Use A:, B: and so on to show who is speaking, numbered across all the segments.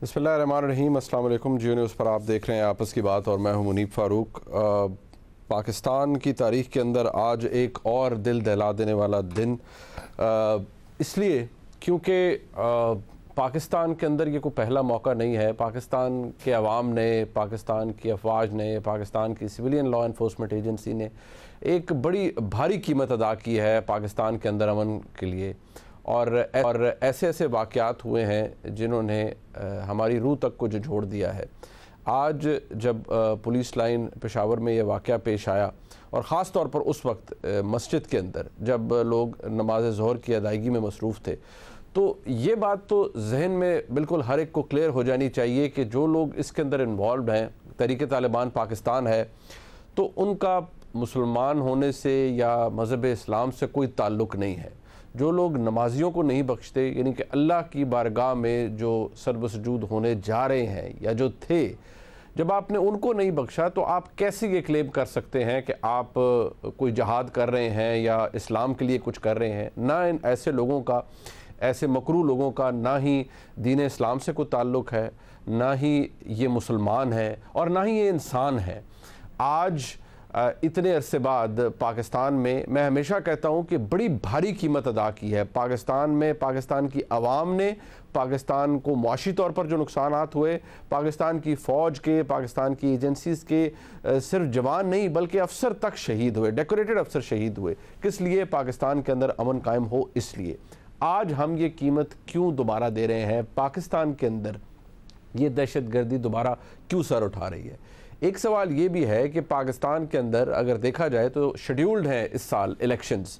A: बिस्मिल्लाहिर्रहमानिर्रहीम। अस्सलाम वालेकुम। जियो न्यूज़ पर आप देख रहे हैं आपस की बात और मैं हूं मुनीब फ़ारूक। पाकिस्तान की तारीख़ के अंदर आज एक और दिल दहला देने वाला दिन, इसलिए क्योंकि पाकिस्तान के अंदर ये कोई पहला मौका नहीं है। पाकिस्तान के अवाम ने, पाकिस्तान की अफवाज ने, पाकिस्तान की सिविलियन लॉ इन्फोर्समेंट एजेंसी ने एक बड़ी भारी कीमत अदा की है पाकिस्तान के अंदर अमन के लिए। और ऐसे ऐसे वाक़यात हुए हैं जिन्होंने हमारी रूह तक को झंझोड़ दिया है। आज जब पुलिस लाइन पेशावर में ये वाक़या पेश आया और ख़ास तौर पर उस वक्त मस्जिद के अंदर जब लोग नमाज ज़ोहर की अदायगी में मसरूफ़ थे, तो ये बात तो जहन में बिल्कुल हर एक को क्लियर हो जानी चाहिए कि जो लोग इसके अंदर इन्वॉल्व हैं, तहरीक तालिबान पाकिस्तान है, तो उनका मुसलमान होने से या मज़हब इस्लाम से कोई ताल्लुक़ नहीं है। जो लोग नमाजियों को नहीं बख्शते, यानी कि अल्लाह की बारगाह में जो सर्वसजूद होने जा रहे हैं या जो थे, जब आपने उनको नहीं बख्शा तो आप कैसे ये क्लेम कर सकते हैं कि आप कोई जहाद कर रहे हैं या इस्लाम के लिए कुछ कर रहे हैं। ना इन ऐसे लोगों का, ऐसे मकरू लोगों का ना ही दीन इस्लाम से कोई ताल्लुक़ है, ना ही ये मुसलमान है और ना ही ये इंसान है। आज इतने अरसे बाद पाकिस्तान में, मैं हमेशा कहता हूँ कि बड़ी भारी कीमत अदा की है पाकिस्तान में। पाकिस्तान की आवाम ने, पाकिस्तान को मुआशी तौर पर जो नुकसानात हुए, पाकिस्तान की फ़ौज के, पाकिस्तान की एजेंसीज़ के सिर्फ जवान नहीं बल्कि अफसर तक शहीद हुए, डेकोरेटेड अफसर शहीद हुए। किस लिए? पाकिस्तान के अंदर अमन कायम हो इसलिए। आज हम ये कीमत क्यों दोबारा दे रहे हैं? पाकिस्तान के अंदर ये दहशतगर्दी दोबारा क्यों सर उठा रही है? एक सवाल ये भी है कि पाकिस्तान के अंदर अगर देखा जाए तो शेड्यूल्ड हैं इस साल इलेक्शंस।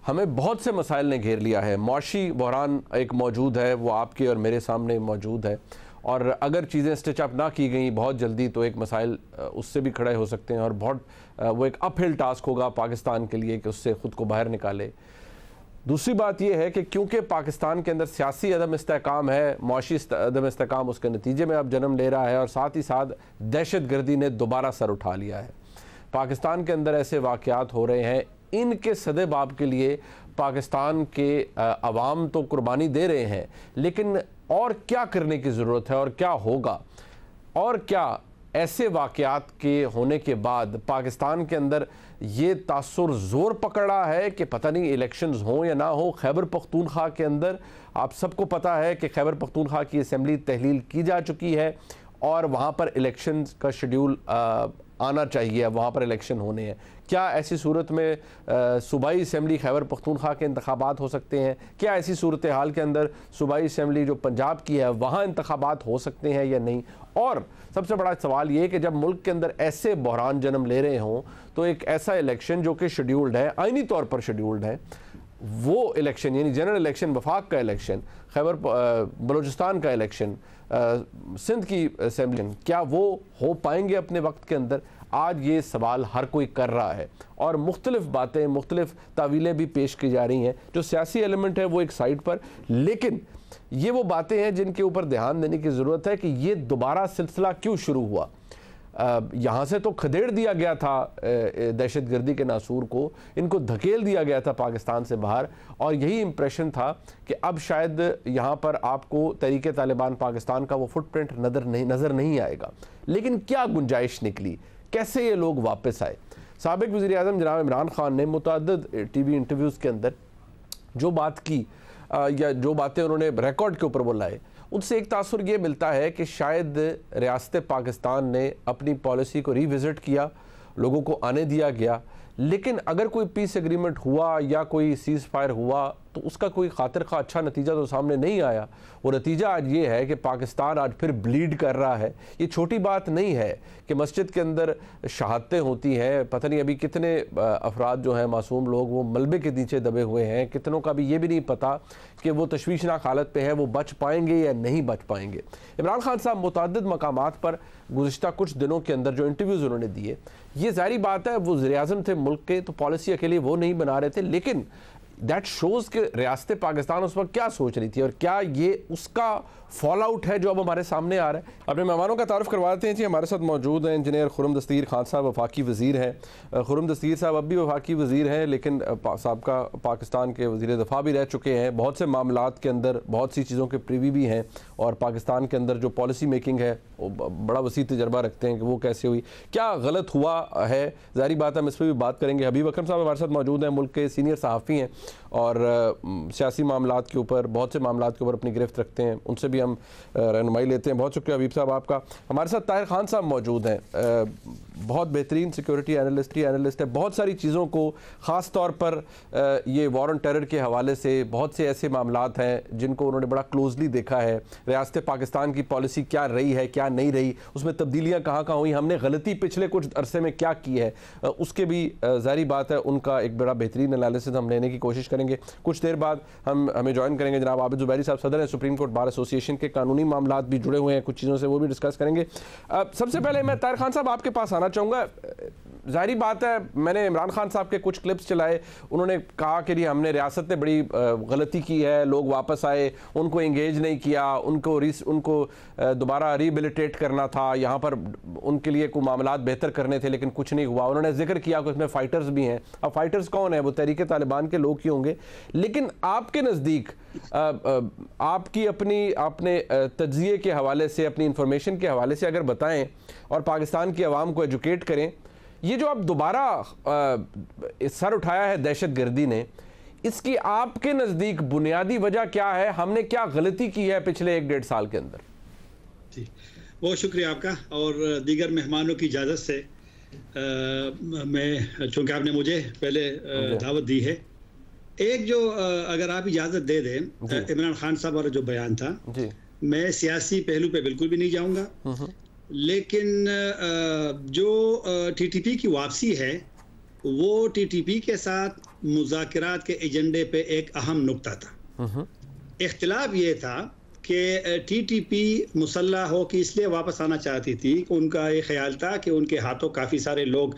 A: हमें बहुत से मसाइल ने घेर लिया है। मुआशी बहरान एक मौजूद है, वो आपके और मेरे सामने मौजूद है, और अगर चीज़ें स्टिच अप ना की गई बहुत जल्दी तो एक मसाइल उससे भी खड़े हो सकते हैं और बहुत वो एक अपहिल टास्क होगा पाकिस्तान के लिए कि उससे ख़ुद को बाहर निकाले। दूसरी बात यह है कि क्योंकि पाकिस्तान के अंदर सियासी अदम इस्तेहकाम है, मुआशी अदम इस्तेहकाम उसके नतीजे में अब जन्म ले रहा है, और साथ ही साथ दहशतगर्दी ने दोबारा सर उठा लिया है। पाकिस्तान के अंदर ऐसे वाक़यात हो रहे हैं, इनके सदेबाब के लिए पाकिस्तान के अवाम तो कुर्बानी दे रहे हैं, लेकिन और क्या करने की ज़रूरत है और क्या होगा? और क्या ऐसे वाक़यात के होने के बाद पाकिस्तान के अंदर ये तासुर ज़ोर पकड़ा है कि पता नहीं इलेक्शंस हों या ना हो? खैबर पख्तूनख्वा के अंदर आप सबको पता है कि खैबर पख्तूनख्वा की असेंबली तहलील की जा चुकी है और वहाँ पर इलेक्शंस का शेड्यूल आना चाहिए, वहाँ पर इलेक्शन होने हैं। क्या ऐसी सूरत में सूबाई असेंबली खैबर पख्तूनख्वा के इंतखाबात हो सकते हैं? क्या ऐसी सूरत हाल के अंदर सूबाई असेंबली जो पंजाब की है वहाँ इंतखाबात हो सकते हैं या नहीं? और सबसे बड़ा सवाल ये कि जब मुल्क के अंदर ऐसे बहरान जन्म ले रहे हों तो एक ऐसा इलेक्शन जो कि शेड्यूल्ड है, आइनी तौर पर शेड्यूल्ड है, वो इलेक्शन यानी जनरल इलेक्शन, वफाक का इलेक्शन, खैबर बलूचिस्तान का इलेक्शन, सिंध की असेंबली, क्या वो हो पाएंगे अपने वक्त के अंदर? आज ये सवाल हर कोई कर रहा है और मुख्तलिफ बातें, मुख्तलिफ तावीलें भी पेश की जा रही हैं। जो सियासी एलिमेंट है वो एक साइड पर, लेकिन ये वो बातें हैं जिनके ऊपर ध्यान देने की ज़रूरत है कि ये दोबारा सिलसिला क्यों शुरू हुआ। यहाँ से तो खदेड़ दिया गया था दहशतगर्दी के नासूर को, इनको धकेल दिया गया था पाकिस्तान से बाहर, और यही इम्प्रेशन था कि अब शायद यहाँ पर आपको तहरीक तालिबान पाकिस्तान का वो फुटप्रिंट नज़र नहीं आएगा। लेकिन क्या गुंजाइश निकली? कैसे ये लोग वापस आए? साबिक वज़ीर-ए-आज़म जनाब इमरान खान ने मुतअद्दिद टीवी इंटरव्यूज़ के अंदर जो बात की या जो बातें उन्होंने रिकॉर्ड के ऊपर बुलाए, उनसे एक तासुर ये मिलता है कि शायद रियासत पाकिस्तान ने अपनी पॉलिसी को रिविज़िट किया, लोगों को आने दिया गया, लेकिन अगर कोई पीस एग्रीमेंट हुआ या कोई सीज़ फायर हुआ तो उसका कोई खातिर खा अच्छा नतीजा तो सामने नहीं आया। वो नतीजा आज ये है कि पाकिस्तान आज फिर ब्लीड कर रहा है। ये छोटी बात नहीं है कि मस्जिद के अंदर शहादतें होती हैं, पता नहीं अभी कितने अफराद जो हैं मासूम लोग वो मलबे के नीचे दबे हुए हैं, कितनों का भी ये भी नहीं पता कि वो तशवीशनाक हालत पे है, वो बच पाएंगे या नहीं बच पाएंगे। इमरान खान साहब मुतअद्दिद मकामात पर गुज़िश्ता कुछ दिनों के अंदर जो इंटरव्यूज़ उन्होंने दिए, ये ज़ाहिर बात है वो वज़ीर-ए-आज़म थे मुल्क के, तो पॉलिसी अकेले वो नहीं बना रहे थे, लेकिन दैट शोज़ कि रियासत पाकिस्तान उस वक्त क्या सोच रही थी और क्या ये उसका फॉल आउट है जो अब हमारे सामने आ रहा है। अपने मेहमानों का तारुफ करवाते हैं जी। हमारे साथ मौजूद हैं इंजीनियर खुर्रम दस्तगीर खान साहब, वफाकी वज़ीर हैं। खुर्रम दस्तगीर साहब अब भी वफाकी वज़ीर हैं, लेकिन साबका पाकिस्तान के वज़ीर दफ़ा भी रह चुके हैं। बहुत से मामलात के अंदर बहुत सी चीज़ों के प्रीवी भी हैं और पाकिस्तान के अंदर जो पॉलिसी मेकिंग है वो बड़ा वसी तजर्बा रखते हैं कि वो कैसे हुई, क्या गलत हुआ है। ज़ाहिर बात है हम इस पर भी बात करेंगे। हबीब अकरम साहब हमारे साथ मौजूद हैं, मुल्क के सीनियर सहाफ़ी हैं और सियासी मामलात के ऊपर, बहुत से मामलात के ऊपर अपनी गिरफ्त रखते हैं, उनसे भी हम रहनुमाई लेते हैं। बहुत शुक्रिया हबीब साहब आपका। हमारे साथ ताहिर खान साहब मौजूद हैं, बहुत बेहतरीन सिक्योरिटी एनालिस्ट है। बहुत सारी चीज़ों को ख़ास तौर पर ये वॉर ऑन टेरर के हवाले से बहुत से ऐसे मामलात हैं जिनको उन्होंने बड़ा क्लोजली देखा है। रियासत पाकिस्तान की पॉलिसी क्या रही है, क्या नहीं रही, उसमें तब्दीलियाँ कहाँ कहाँ हुई, हमने गलती पिछले कुछ अरसे में क्या की है, उसके भी ज़ाहिर बात है उनका एक बड़ा बेहतरीन एनालिसिस हम लेने की कोशिश करेंगे। कुछ देर बाद हमें ज्वाइन करेंगे जनाब आबिद ज़ुबैरी साहब, सदर हैं सुप्रीम कोर्ट बार एसोसिएशन के, कानूनी मामलात भी जुड़े हुए हैं कुछ चीज़ों से, वो भी डिस्कस करेंगे। सबसे पहले मैं ताहिर खान साहब आपके पास आना चाहूँगा। ज़ाहिर बात है मैंने इमरान खान साहब के कुछ क्लिप्स चलाए, उन्होंने कहा कि हमने रियासत ने बड़ी गलती की है, लोग वापस आए, उनको इंगेज नहीं किया, उनको दोबारा रिहेबिलिटेट करना था, यहाँ पर उनके लिए कोई मामलात बेहतर करने थे लेकिन कुछ नहीं हुआ। उन्होंने जिक्र किया कि उसमें फ़ाइटर्स भी हैं। अब फ़ाइटर्स कौन है, वो तहरीक तालिबान के लोग ही होंगे। लेकिन आपके नज़दीक आपकी अपने तज्ज़िये के हवाले से, अपनी इंफॉर्मेशन के हवाले से अगर बताएं और पाकिस्तान की आवाम को एजुकेट करें, ये जो अब दोबारा सर उठाया है दहशत गर्दी ने, इसकी आपके नज़दीक बुनियादी वजह क्या है? हमने क्या गलती की है पिछले 1-1.5 साल के अंदर?
B: जी बहुत शुक्रिया आपका और दीगर मेहमानों की इजाज़त से मैं, चूँकि आपने मुझे पहले दावत दी है, एक जो अगर आप इजाज़त दे दें, इमरान खान साहब वाला जो बयान था, मैं सियासी पहलू पे बिल्कुल भी नहीं जाऊँगा, लेकिन जो टीटीपी की वापसी है वो टीटीपी के साथ मुज़ाकरात के एजेंडे पे एक अहम नुक्ता था। इख्तिलाफ ये था कि टीटीपी मुसल्लह हो कि इसलिए वापस आना चाहती थी कि उनका ये ख्याल था कि उनके हाथों काफ़ी सारे लोग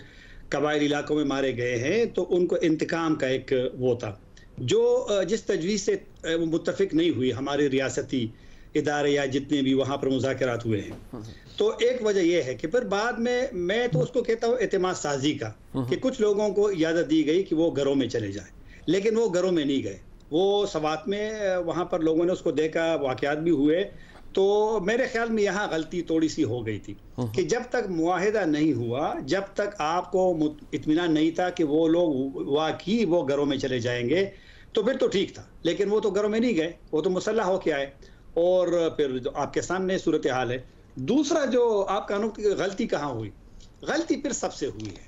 B: कबाइली इलाकों में मारे गए हैं, तो उनको इंतकाम का एक वो था जो जिस तजवीज़ से मुत्तफिक नहीं हुई हमारे रियासती इदारे या जितने भी वहाँ पर मुज़ाकरात हुए हैं। तो एक वजह यह है कि फिर बाद में मैं तो उसको कहता हूँ एतमाद साजी का, कि कुछ लोगों को इजाज़त दी गई कि वो घरों में चले जाएं, लेकिन वो घरों में नहीं गए, वो सवात में वहाँ पर लोगों ने उसको देखा, वाक़यात भी हुए। तो मेरे ख्याल में यहाँ गलती थोड़ी सी हो गई थी कि जब तक मुआहिदा नहीं हुआ, जब तक आपको इत्मीनान नहीं था कि वो लोग वाकई वो घरों में चले जाएंगे, तो फिर तो ठीक था। लेकिन वो तो घरों में नहीं गए, वो तो मुसल्लह होके आए और फिर आपके सामने सूरत हाल है। दूसरा जो आप कानून की गलती कहाँ हुई, गलती फिर सबसे हुई है,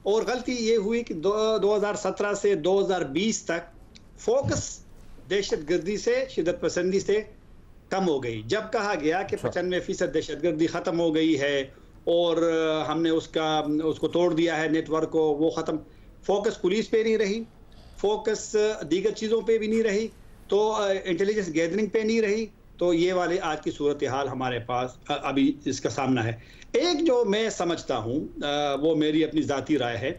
B: और गलती ये हुई कि 2017 से 2020 तक फोकस दहशतगर्दी से, शिदत पसंदी से कम हो गई। जब कहा गया कि 95% दहशतगर्दी ख़त्म हो गई है और हमने उसको तोड़ दिया है नेटवर्क को, वो ख़त्म, फोकस पुलिस पे नहीं रही, फोकस दीगर चीज़ों पे भी नहीं रही, तो इंटेलिजेंस गैदरिंग पे नहीं रही, तो ये वाली आज की सूरत हाल हमारे पास अभी इसका सामना है। एक जो मैं समझता हूँ वो मेरी अपनी ज़ाती राय है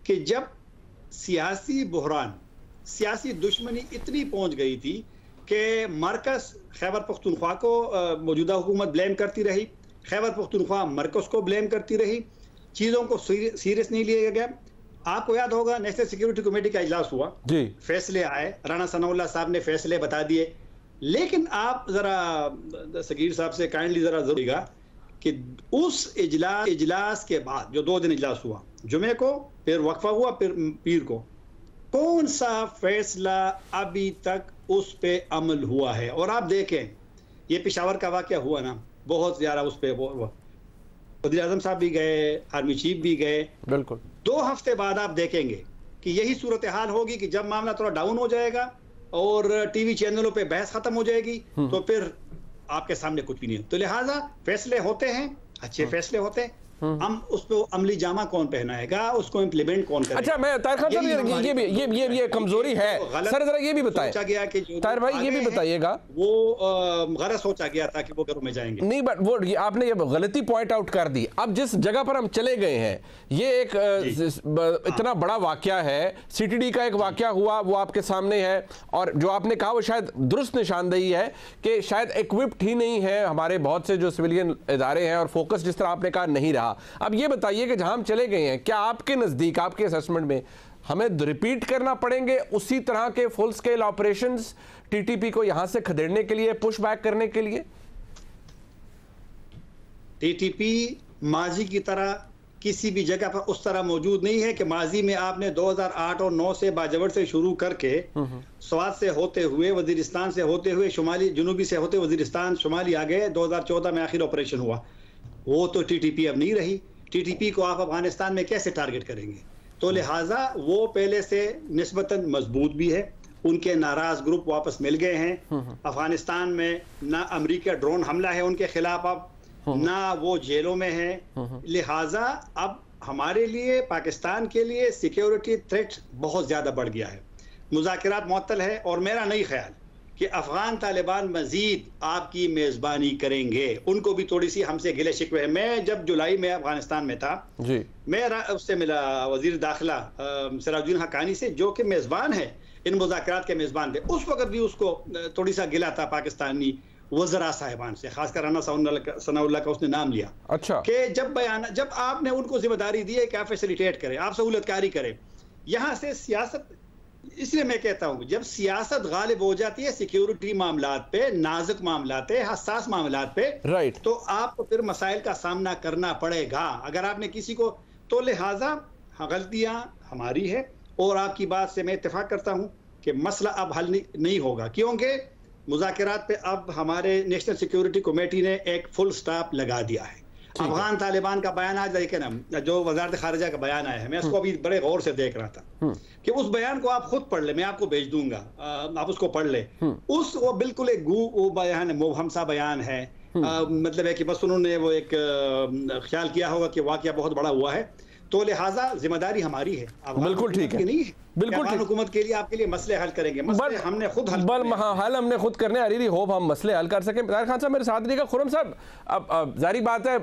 B: कि जब सियासी बुहरान, सियासी दुश्मनी इतनी पहुँच गई थी कि मरकज़ खैबर पख्तूनख्वा को मौजूदा हुकूमत ब्लेम करती रही, खैबर पख्तूनख्वा मरकज़ को ब्लेम करती रही, चीज़ों को सीरियस नहीं लिया गया। आपको याद होगा नेशनल सिक्योरिटी कमेटी का इजलास हुआ, फैसले आए, राणा सनाउल्लाह साहब ने फैसले बता दिए, लेकिन आप ज़रा सगीर साहब से काइंडली ज़रा जरूरीगा कि उस इजलास के बाद जो 2 दिन इजलास हुआ, जुमे को, फिर वक्फा हुआ, फिर पीर को, कौन सा फैसला अभी तक उस पे अमल हुआ है? और आप देखें ये पेशावर का वाक़या हुआ ना, बहुत ज़्यादा उस पर वज़ीर आज़म साहब भी गए, आर्मी चीफ भी गए, बिल्कुल 2 हफ्ते बाद आप देखेंगे कि यही सूरत हाल होगी कि जब मामला थोड़ा डाउन हो जाएगा और टीवी चैनलों पे बहस खत्म हो जाएगी, तो फिर आपके सामने कुछ भी नहीं है। तो लिहाजा फैसले होते हैं, अच्छे फैसले होते हैं, हम उसको अमली जामा कौन पहनाएगा, उसको इम्प्लीमेंट कौन करेगा?
A: अच्छा, मैं ताहिर खान साहब ये कमजोरी है सर, जरा ये भी बताएं।
B: सोचा गया कि
A: ताहिर भाई ये भी बताइएगा,
B: वो गलत सोचा गया था कि वो घरों में जाएंगे।
A: नहीं, बट वो आपने ये गलती पॉइंट आउट कर दी। अब जिस जगह पर हम चले गए हैं, ये एक इतना बड़ा वाकया है, सीटीडी का एक वाकया हुआ, वो आपके सामने है, और जो आपने कहा वो शायद दुरुस्त निशानदेही है कि शायद इक्विप्ड ही नहीं है हमारे बहुत से जो सिविलियन इदारे हैं, और फोकस जिस तरह आपने कहा नहीं रहा। अब ये बताइए कि जहां हम चले गए हैं, क्या आपके नजदीक, आपके असेसमेंट में हमें रिपीट करना पड़ेंगे उसी तरह के फुल स्केल ऑपरेशंस टीटीपी को यहां से खदेड़ने के लिए, पुश बैक करने के लिए?
B: टीटीपी माजी की तरह किसी भी जगह पर उस तरह मौजूद नहीं है कि माजी में आपने 2008 और 9 से बाजवड़ से शुरू करके स्वात से होते हुए, वजीरिस्तान से होते हुए, शुमाली जनूबी से होते वजीरिस्तान शुमाली आ गए, 2014 में आखिर ऑपरेशन हुआ। वो तो टीटीपी अब नहीं रही। टीटीपी को आप अफगानिस्तान में कैसे टारगेट करेंगे? तो लिहाजा वो पहले से निस्बतन मजबूत भी है, उनके नाराज ग्रुप वापस मिल गए हैं। अफगानिस्तान में ना अमेरिका ड्रोन हमला है उनके खिलाफ, अब ना वो जेलों में है। लिहाजा अब हमारे लिए, पाकिस्तान के लिए सिक्योरिटी थ्रेट बहुत ज्यादा बढ़ गया है, मुज़ाकरात मुअत्तल है, और मेरा नहीं ख्याल कि अफगान तालिबान मजीद आपकी मेजबानी करेंगे। उनको भी थोड़ी सी हमसे गिले शिकवे है। मैं जब जुलाई में अफगानिस्तान में था जी, मैं उससे मिला वजीर दाखिला सिराजुद्दीन हक्कानी से, जो कि मेजबान है, इन मुज़ाकरात के मेजबान थे। उस वक्त भी उसको थोड़ी सा गिला था पाकिस्तानी वज़रा साहिबान से, खासकर राना सनाउल्लाह का उसने नाम लिया।
A: अच्छा,
B: कि जब आपने उनको जिम्मेदारी दी है कि आप फैसिलिटेट करें, आप सहूलतकारी करें, यहाँ से सियासत, इसलिए मैं कहता हूं जब सियासत गालिब हो जाती है सिक्योरिटी मामलात पे, नाजुक मामलात पे, हसास मामलात पे,
A: राइट,
B: तो आपको फिर मसाइल का सामना करना पड़ेगा अगर आपने किसी को। तो लिहाजा गलतियां हमारी है, और आपकी बात से मैं इत्तेफाक करता हूं कि मसला अब हल नहीं होगा, क्योंकि मुज़ाकरात पे अब हमारे नेशनल सिक्योरिटी कमेटी ने एक फुल स्टॉप लगा दिया है। अफगान तालिबान का बयान आज देखे ना, जो वजारत खारिजा का बयान आया है, मैं उसको अभी बड़े गौर से देख रहा था कि उस बयान को आप खुद पढ़ ले, मैं आपको भेज दूंगा, आप उसको पढ़ ले। वो बिल्कुल एक वो बयान है, मुबहम सा बयान है। मतलब है कि बस उन्होंने वो एक ख्याल किया होगा कि वाकया बहुत बड़ा हुआ है। तो लिहाजा जिम्मेदारी हमारी है,
A: बिल्कुल ठीक है,
B: नहीं है,
A: बिल्कुल
B: हुकूमत के लिए, आपके लिए मसले हल करेंगे, मसले हमने खुद हल
A: हल हमने खुद करने। आई रियली होप हम मसले हल कर सकें। ताहिर खान साहब मेरे साथ रहिएगा। खुर्रम साहब, अब जारी बात है,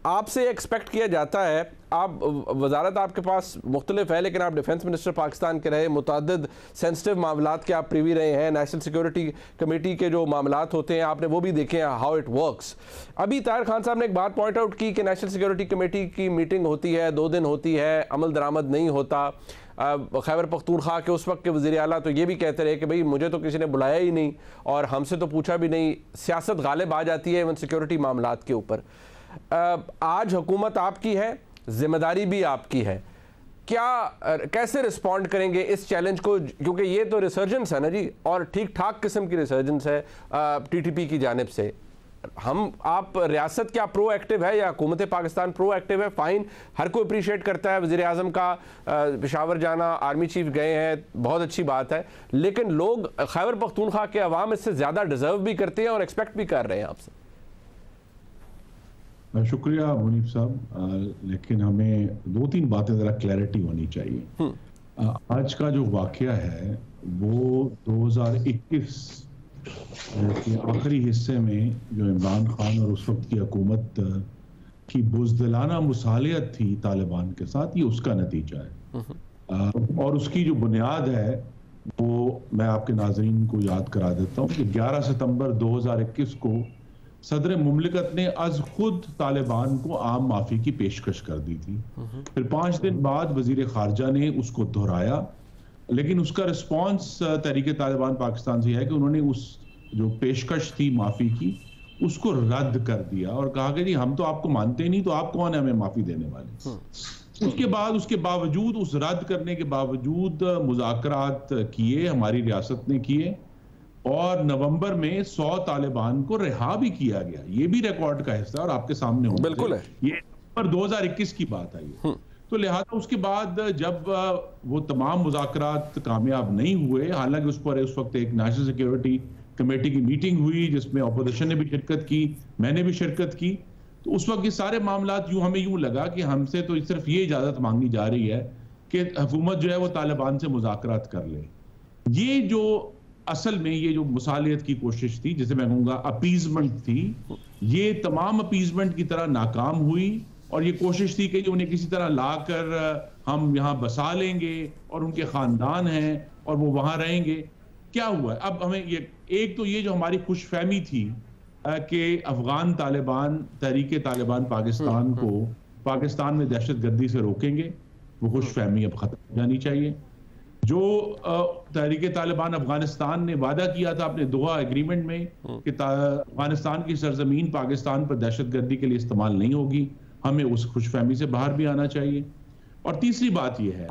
A: आपसे एक्सपेक्ट किया जाता है, आप वजारत आपके पास मुख्तलिफ है, लेकिन आप डिफेंस मिनिस्टर पाकिस्तान के रहे, मुतअद्दिद सेंसिटिव मामलात के आप प्रीवी रहे हैं, नेशनल सिक्योरिटी कमेटी के जो मामलात होते हैं आपने वो भी देखे हैं, हाउ इट वर्क्स। अभी ताहिर खान साहब ने एक बात पॉइंट आउट की कि नेशनल सिक्योरिटी कमेटी की मीटिंग होती है, 2 दिन होती है, अमल दरामद नहीं होता। खैबर पख्तूनख्वा के उस वक्त के वज़ीर आला तो ये भी कहते रहे कि भाई मुझे तो किसी ने बुलाया ही नहीं और हमसे तो पूछा भी नहीं। सियासत गालिब आ जाती है इवन सिक्योरिटी मामलात के ऊपर। आज हुकूमत आपकी है, जिम्मेदारी भी आपकी है, क्या कैसे रिस्पॉन्ड करेंगे इस चैलेंज को? क्योंकि ये तो रिसर्जेंस है ना जी, और ठीक ठाक किस्म की रिसर्जेंस है टीटीपी की जानिब से। आप रियासत क्या प्रो एक्टिव है या हुकूमत पाकिस्तान प्रो एक्टिव है? फाइन, हर कोई अप्रीशिएट करता है, वज़ीर आज़म का पेशावर जाना, आर्मी चीफ गए हैं, बहुत अच्छी बात है, लेकिन लोग खैबर पख्तूनख्वा के अवाम इससे ज़्यादा डिजर्व भी करते हैं और एक्सपेक्ट भी कर रहे हैं आपसे।
C: शुक्रिया मुनीफ साहब, लेकिन हमें 2-3 बातें ज़रा क्लैरिटी होनी चाहिए। आज का जो वाक़या है वो 2021 के आखिरी हिस्से में जो इमरान खान और उस वक्त की हुकूमत की बुज़दिलाना मुसालियत थी तालिबान के साथ, ये उसका नतीजा है। और उसकी जो बुनियाद है वो मैं आपके नाज़रीन को याद करा देता हूँ कि 11 सितंबर 2021 को सदर मुमलिकत ने अज खुद तालिबान को आम माफ़ी की पेशकश कर दी थी। फिर 5 दिन बाद वज़ीर ख़ारजा ने उसको दोहराया, लेकिन उसका रिस्पॉन्स तहरीक तालिबान पाकिस्तान से है कि उन्होंने उस जो पेशकश थी माफ़ी की उसको रद्द कर दिया और कहा कि जी हम तो आपको मानते ही नहीं, तो आप कौन है हमें माफ़ी देने वाले। उसके बावजूद, उस रद्द करने के बावजूद मुज़ाकरात किए, हमारी रियासत ने किए, और नवंबर में 100 तालिबान को रिहा भी किया गया। ये भी रिकॉर्ड का हिस्सा और आपके सामने होगा,
A: बिल्कुल है।
C: ये पर 2021 की बात आई। तो लिहाजा उसके बाद जब वो तमाम मुज़ाकरात कामयाब नहीं हुए, हालांकि उस पर उस वक्त एक नेशनल सिक्योरिटी कमेटी की मीटिंग हुई जिसमें अपोजिशन ने भी शिरकत की, मैंने भी शिरकत की, तो उस वक्त ये सारे मामला हमें यूं लगा कि हमसे तो सिर्फ ये इजाजत मांगनी जा रही है कि हुकूमत जो है वो तालिबान से मुज़ाकरात कर ले। ये जो असल में ये जो मुसालियत की कोशिश थी, जिसे मैं कहूँगा अपीजमेंट थी, ये तमाम अपीजमेंट की तरह नाकाम हुई। और ये कोशिश थी कि उन्हें किसी तरह लाकर हम यहाँ बसा लेंगे और उनके खानदान हैं और वो वहाँ रहेंगे। क्या हुआ? अब हमें ये एक तो ये जो हमारी खुशफहमी थी कि अफगान तालिबान, तहरीक तालिबान पाकिस्तान को पाकिस्तान में दहशतगर्दी से रोकेंगे, वो खुशफहमी अब खत्म हो जानी चाहिए। जो तहरीक तालिबान अफगानिस्तान ने वादा किया था अपने दोहा एग्रीमेंट में कि अफगानिस्तान की सरजमीन पाकिस्तान पर दहशतगर्दी के लिए इस्तेमाल नहीं होगी, हमें उस खुशफहमी से बाहर भी आना चाहिए। और तीसरी बात यह है,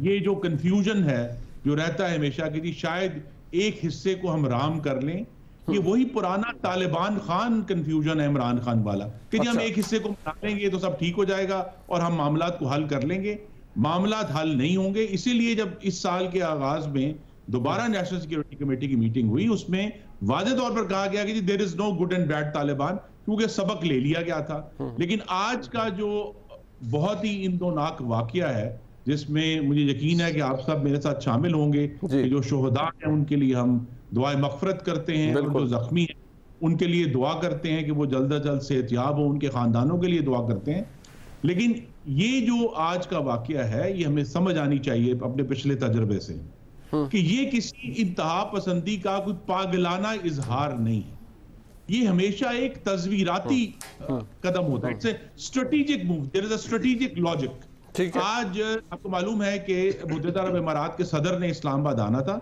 C: ये जो कंफ्यूजन है जो रहता है हमेशा कि जी शायद एक हिस्से को हम राम कर लें, ये वही पुराना तालिबान खान कंफ्यूजन है इमरान खान वाला कि जी हम एक हिस्से को बना लेंगे तो सब ठीक हो जाएगा और हम मामलात को हल कर लेंगे। मामलात हल नहीं होंगे। इसीलिए जब इस साल के आगाज में दोबारा नेशनल सिक्योरिटी कमेटी की मीटिंग हुई, उसमें वाज़ेह तौर पर कहा गया कि जी there is no good and bad Taliban, क्योंकि सबक ले लिया गया था। लेकिन आज का जो बहुत ही इंदोनाक वाकया है, जिसमें मुझे यकीन है कि आप सब मेरे साथ शामिल होंगे, कि जो शोहदा हैं उनके लिए हम दुआए मग़फ़िरत करते हैं, और जो जख्मी हैं उनके लिए दुआ करते हैं कि वो जल्द अज जल्द सेहतयाब हो, उनके खानदानों के लिए दुआ करते हैं। लेकिन ये जो आज का वाकया है, ये हमें समझ आनी चाहिए अपने पिछले तजर्बे से कि ये किसी इंतहा पसंदी का कोई पागलाना इजहार नहीं है। ये हमेशा एक तस्वीराती कदम होता है। It's a strategic move, there is a strategic logic. आज आपको मालूम है कि मुत्तहिदा अरब इमारात के सदर ने इस्लामाबाद आना था,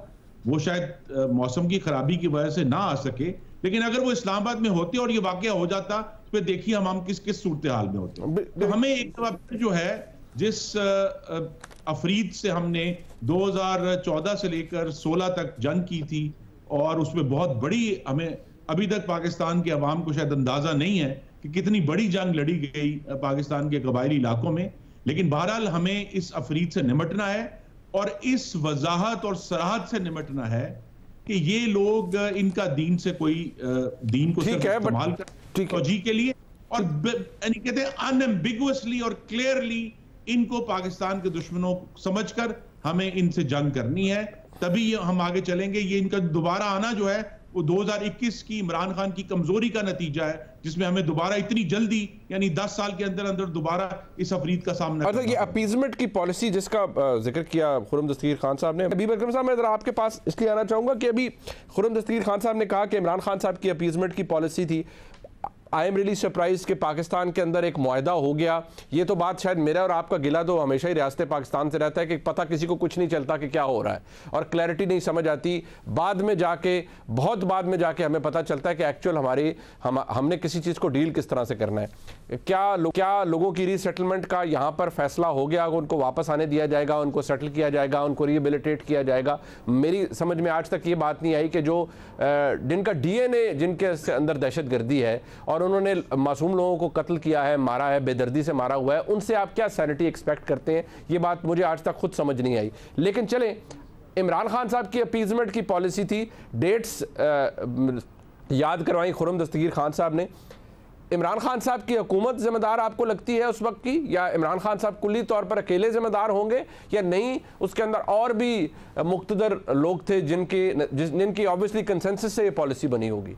C: वो शायद मौसम की खराबी की वजह से ना आ सके, लेकिन अगर वो इस्लामाबाद में होते और ये वाकया हो जाता तो फिर देखिए हम किस किस सूरत हाल में होते। तो हमें एक दफा जो है, जिस अफरीद से हमने 2014 से लेकर 16 तक जंग की थी, और उसमें बहुत बड़ी, हमें अभी तक पाकिस्तान के अवाम को शायद अंदाजा नहीं है कि कितनी बड़ी जंग लड़ी गई पाकिस्तान के कबायली इलाकों में, लेकिन बहरहाल हमें इस अफरीद से निमटना है और इस वजाहत और सराहत से निमटना है कि ये लोग इनका दीन से कोई दीन को इस्तेमाल कर फौजी के लिए, और कहते हैं अनएम्बिगुअसली और क्लियरली इनको पाकिस्तान के दुश्मनों समझकर हमें इनसे जंग करनी है, तभी हम आगे चलेंगे। ये इनका दोबारा आना जो है वो 2021 की इमरान खान की कमजोरी का नतीजा है, जिसमें हमें दोबारा इतनी जल्दी, यानी 10 साल के अंदर अंदर दोबारा इस अफरीद का सामना करना।
A: ये अपीजमेंट की पॉलिसी जिसका जिक्र किया खुर्रम दस्तगीर खान साहब ने, हबीब अकरम साहब, मैं जरा आपके पास इसलिए आना चाहूँगा कि अभी खुर्रम दस्तगीर खान साहब ने कहा कि इमरान खान साहब की अपीजमेंट की पॉलिसी थी। आई एम रियली सरप्राइज कि पाकिस्तान के अंदर एक मुआहदा हो गया। ये तो बात शायद मेरा और आपका गिला तो हमेशा ही रियासत पाकिस्तान से रहता है कि पता किसी को कुछ नहीं चलता कि क्या हो रहा है और क्लैरिटी नहीं समझ आती। बाद में जाके, बहुत बाद में जाके हमें पता चलता है कि एक्चुअल हमने किसी चीज़ को डील किस तरह से करना है। क्या लोगों की रीसेटलमेंट का यहाँ पर फैसला हो गया, उनको वापस आने दिया जाएगा, उनको सेटल किया जाएगा, उनको रिहेबिलिटेट किया जाएगा? मेरी समझ में आज तक ये बात नहीं आई कि जो जिनका DNA जिनके अंदर दहशतगर्दी है और उन्होंने मासूम लोगों को कत्ल किया है, मारा है, बेदर्दी से मारा हुआ है, उनसे आप क्या सैनिटी एक्सपेक्ट करते हैं? ये बात मुझे आज तक खुद समझ नहीं आई। लेकिन चलें, इमरान खान साहब की अपीजमेंट की पॉलिसी थी, डेट्स याद करवाई खुर्रम दस्तगीर खान साहब ने। इमरान खान साहब की हुकूमत जिम्मेदार आपको लगती है उस वक्त की, या इमरान खान साहब कुल्ली तौर पर अकेले जिम्मेदार होंगे या नहीं? उसके अंदर और भी मुख्तदर लोग थे जिनकी ऑब्वियसली कंसेंसस से ये पॉलिसी बनी होगी।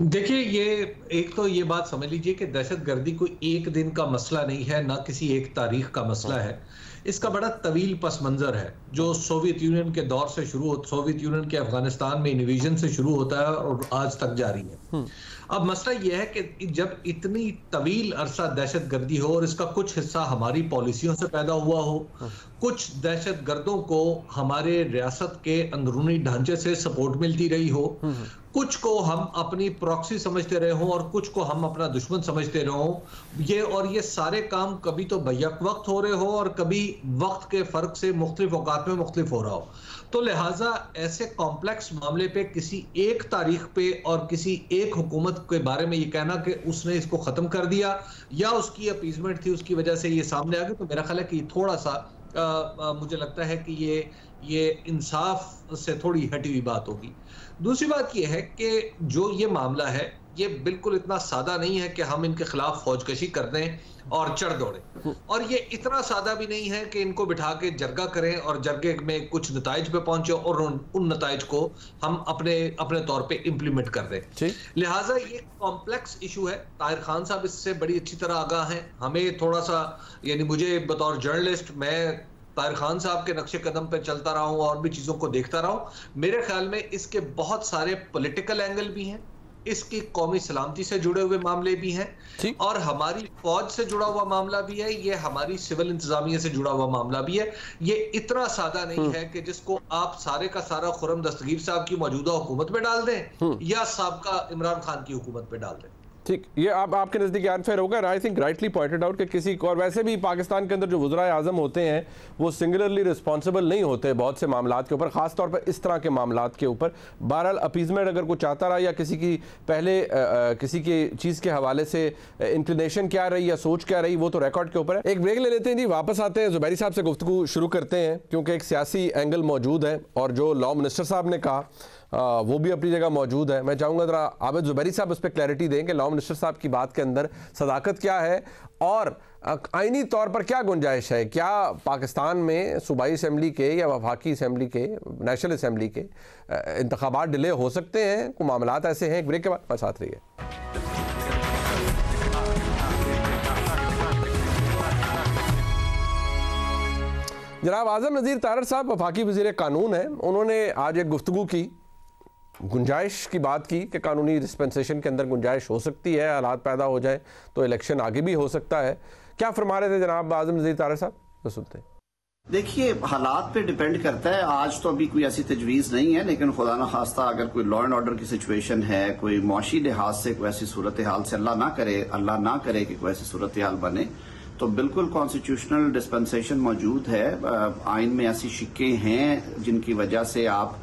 D: देखिए, ये एक तो ये बात समझ लीजिए कि दहशतगर्दी कोई एक दिन का मसला नहीं है, ना किसी एक तारीख का मसला है। इसका बड़ा तवील पस मंजर है जो सोवियत यूनियन के दौर से सोवियत यूनियन के अफगानिस्तान में इन्वेजन से शुरू होता है और आज तक जारी है। अब मसला यह है कि जब इतनी तवील अरसा दहशतगर्दी हो और इसका कुछ हिस्सा हमारी पॉलिसियों से पैदा हुआ हो, कुछ दहशतगर्दों को हमारे रियासत के अंदरूनी ढांचे से सपोर्ट मिलती रही हो, कुछ को हम अपनी प्रॉक्सी समझते रहे हों और कुछ को हम अपना दुश्मन समझते रहे हों, ये सारे काम कभी तो बैक वक्त हो रहे हो और कभी वक्त के फर्क से मुख्तलिफ औकात में मुख्तलिफ हो रहा हो। तो लिहाजा ऐसे कॉम्प्लेक्स मामले पे किसी एक तारीख पे और किसी एक हुकूमत के बारे में ये कहना कि उसने इसको खत्म कर दिया या उसकी अपीजमेंट थी उसकी वजह से ये सामने आ गया, तो मेरा ख्याल है कि थोड़ा सा मुझे लगता है कि ये इंसाफ से थोड़ी हटी हुई बात होगी। दूसरी बात यह है कि जो ये मामला है ये बिल्कुल इतना सादा नहीं है कि हम इनके खिलाफ फौजकशी कर दें और चढ़ दौड़े, और ये इतना सादा भी नहीं है कि इनको बिठा के जरगा करें और जरगे में कुछ नताइज पे पहुंचे और उन नताइज को हम अपने तौर पे इम्प्लीमेंट कर दें। लिहाजा ये कॉम्प्लेक्स इशू है। ताहिर खान साहब इससे बड़ी अच्छी तरह आगाह हैं। हमें थोड़ा सा, यानी मुझे बतौर जर्नलिस्ट, मैं ताहिर खान साहब के नक्शे कदम पे चलता रहा हूं और भी चीजों को देखता रहा हूं। मेरे ख्याल में इसके बहुत सारे पॉलिटिकल एंगल भी हैं, इसकी कौमी सलामती से जुड़े हुए मामले भी हैं, और हमारी फौज से जुड़ा हुआ मामला भी है, ये हमारी सिविल इंतजामिया से जुड़ा हुआ मामला भी है। ये इतना सादा नहीं है कि जिसको आप सारे का सारा खुर्रम दस्तगीर साहब की मौजूदा हुकूमत में डाल दें या साबका इमरान खान की हुकूमत में डाल दें।
A: ठीक, ये आपके नज़दीक अनफेयर होगा। I think rightly pointed out कि किसी को, और वैसे भी पाकिस्तान के अंदर जो वज़राए आज़म होते हैं वो सिंगुलरली रिस्पॉन्सिबल नहीं होते बहुत से मामलात के ऊपर, ख़ास तौर पर इस तरह के मामलात के ऊपर। बहरहाल अपीजमेंट अगर कोई चाहता रहा या किसी की पहले किसी की चीज़ के हवाले से इंक्लिनेशन क्या रही या सोच क्या रही, वो तो रिकॉर्ड के ऊपर है। एक ब्रेक ले लेते हैं जी, वापस आते हैं, ज़ुबैरी साहब से गुफ्तगू शुरू करते हैं क्योंकि एक सियासी एंगल मौजूद है और जो लॉ मिनिस्टर साहब ने कहा वो भी अपनी जगह मौजूद है। मैं चाहूँगा ज़रा आबिद ज़ुबैरी साहब उस पर क्लैरिटी दें कि लॉ मिनिस्टर साहब की बात के अंदर सदाकत क्या है और आइनी तौर पर क्या गुंजाइश है। क्या पाकिस्तान में सूबाई असम्बली के या वफाकी असम्बली के, नेशनल असम्बली के इंतखाबात डिले हो सकते हैं? कोई मामलात ऐसे हैं? एक ब्रेक के बाद हमारे साथ रहिए। जनाब आज़म नज़ीर तारड़ साहब वफाकी वज़ीर कानून है, उन्होंने आज एक गुफ्तगू की, गुंजाइश की बात की कि कानूनी डिस्पेंसेशन के अंदर गुंजाइश हो सकती है, हालात पैदा हो जाए तो इलेक्शन आगे भी हो सकता है। क्या फरमा रहे थे जनाब आज़म नज़ीर तारड़ साहब, तो सुनते हैं।
E: देखिए, हालात पे डिपेंड करता है। आज तो अभी कोई ऐसी तजवीज़ नहीं है, लेकिन खुदा न खास्ता अगर कोई लॉ एंड ऑर्डर की सिचुएशन है, कोई मौशी लिहाज से कोई ऐसी सूरत हाल से अल्लाह ना करे कि कोई ऐसी सूरत हाल बने, तो बिल्कुल कॉन्स्टिट्यूशनल डिस्पेंसेशन मौजूद है। आइन में ऐसी शिक्के हैं जिनकी वजह से आप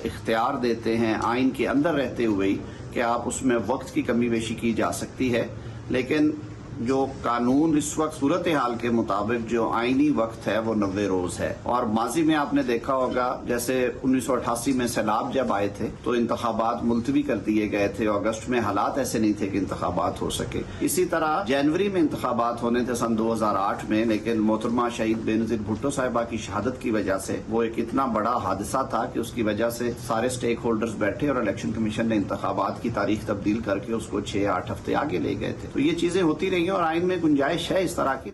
E: इख्तियार देते हैं आइन के अंदर रहते हुए ही कि आप उसमें वक्त की कमी बेशी की जा सकती है। लेकिन जो कानून इस वक्त सूरत हाल के मुताबिक जो आईनी वक्त है वो 90 रोज है। और माजी में आपने देखा होगा जैसे 1988 में सैलाब जब आए थे तो इंतखाबात मुलतवी कर दिए गए थे, अगस्त में हालात ऐसे नहीं थे कि इंतखाबात हो सके। इसी तरह जनवरी में इंतखाबात होने थे सन 2008 में, लेकिन मोहतरमा शहीद बेनज़ीर भुट्टो साहिबा की शहादत की वजह से वो एक इतना बड़ा हादसा था कि उसकी वजह से सारे स्टेक होल्डर्स बैठे और इलेक्शन कमीशन ने इंतखाबात की तारीख तब्दील करके उसको 6-8 हफ्ते आगे ले गए थे। तो ये चीजें होती रही और आइन में गुंजाइश है इस तरह की।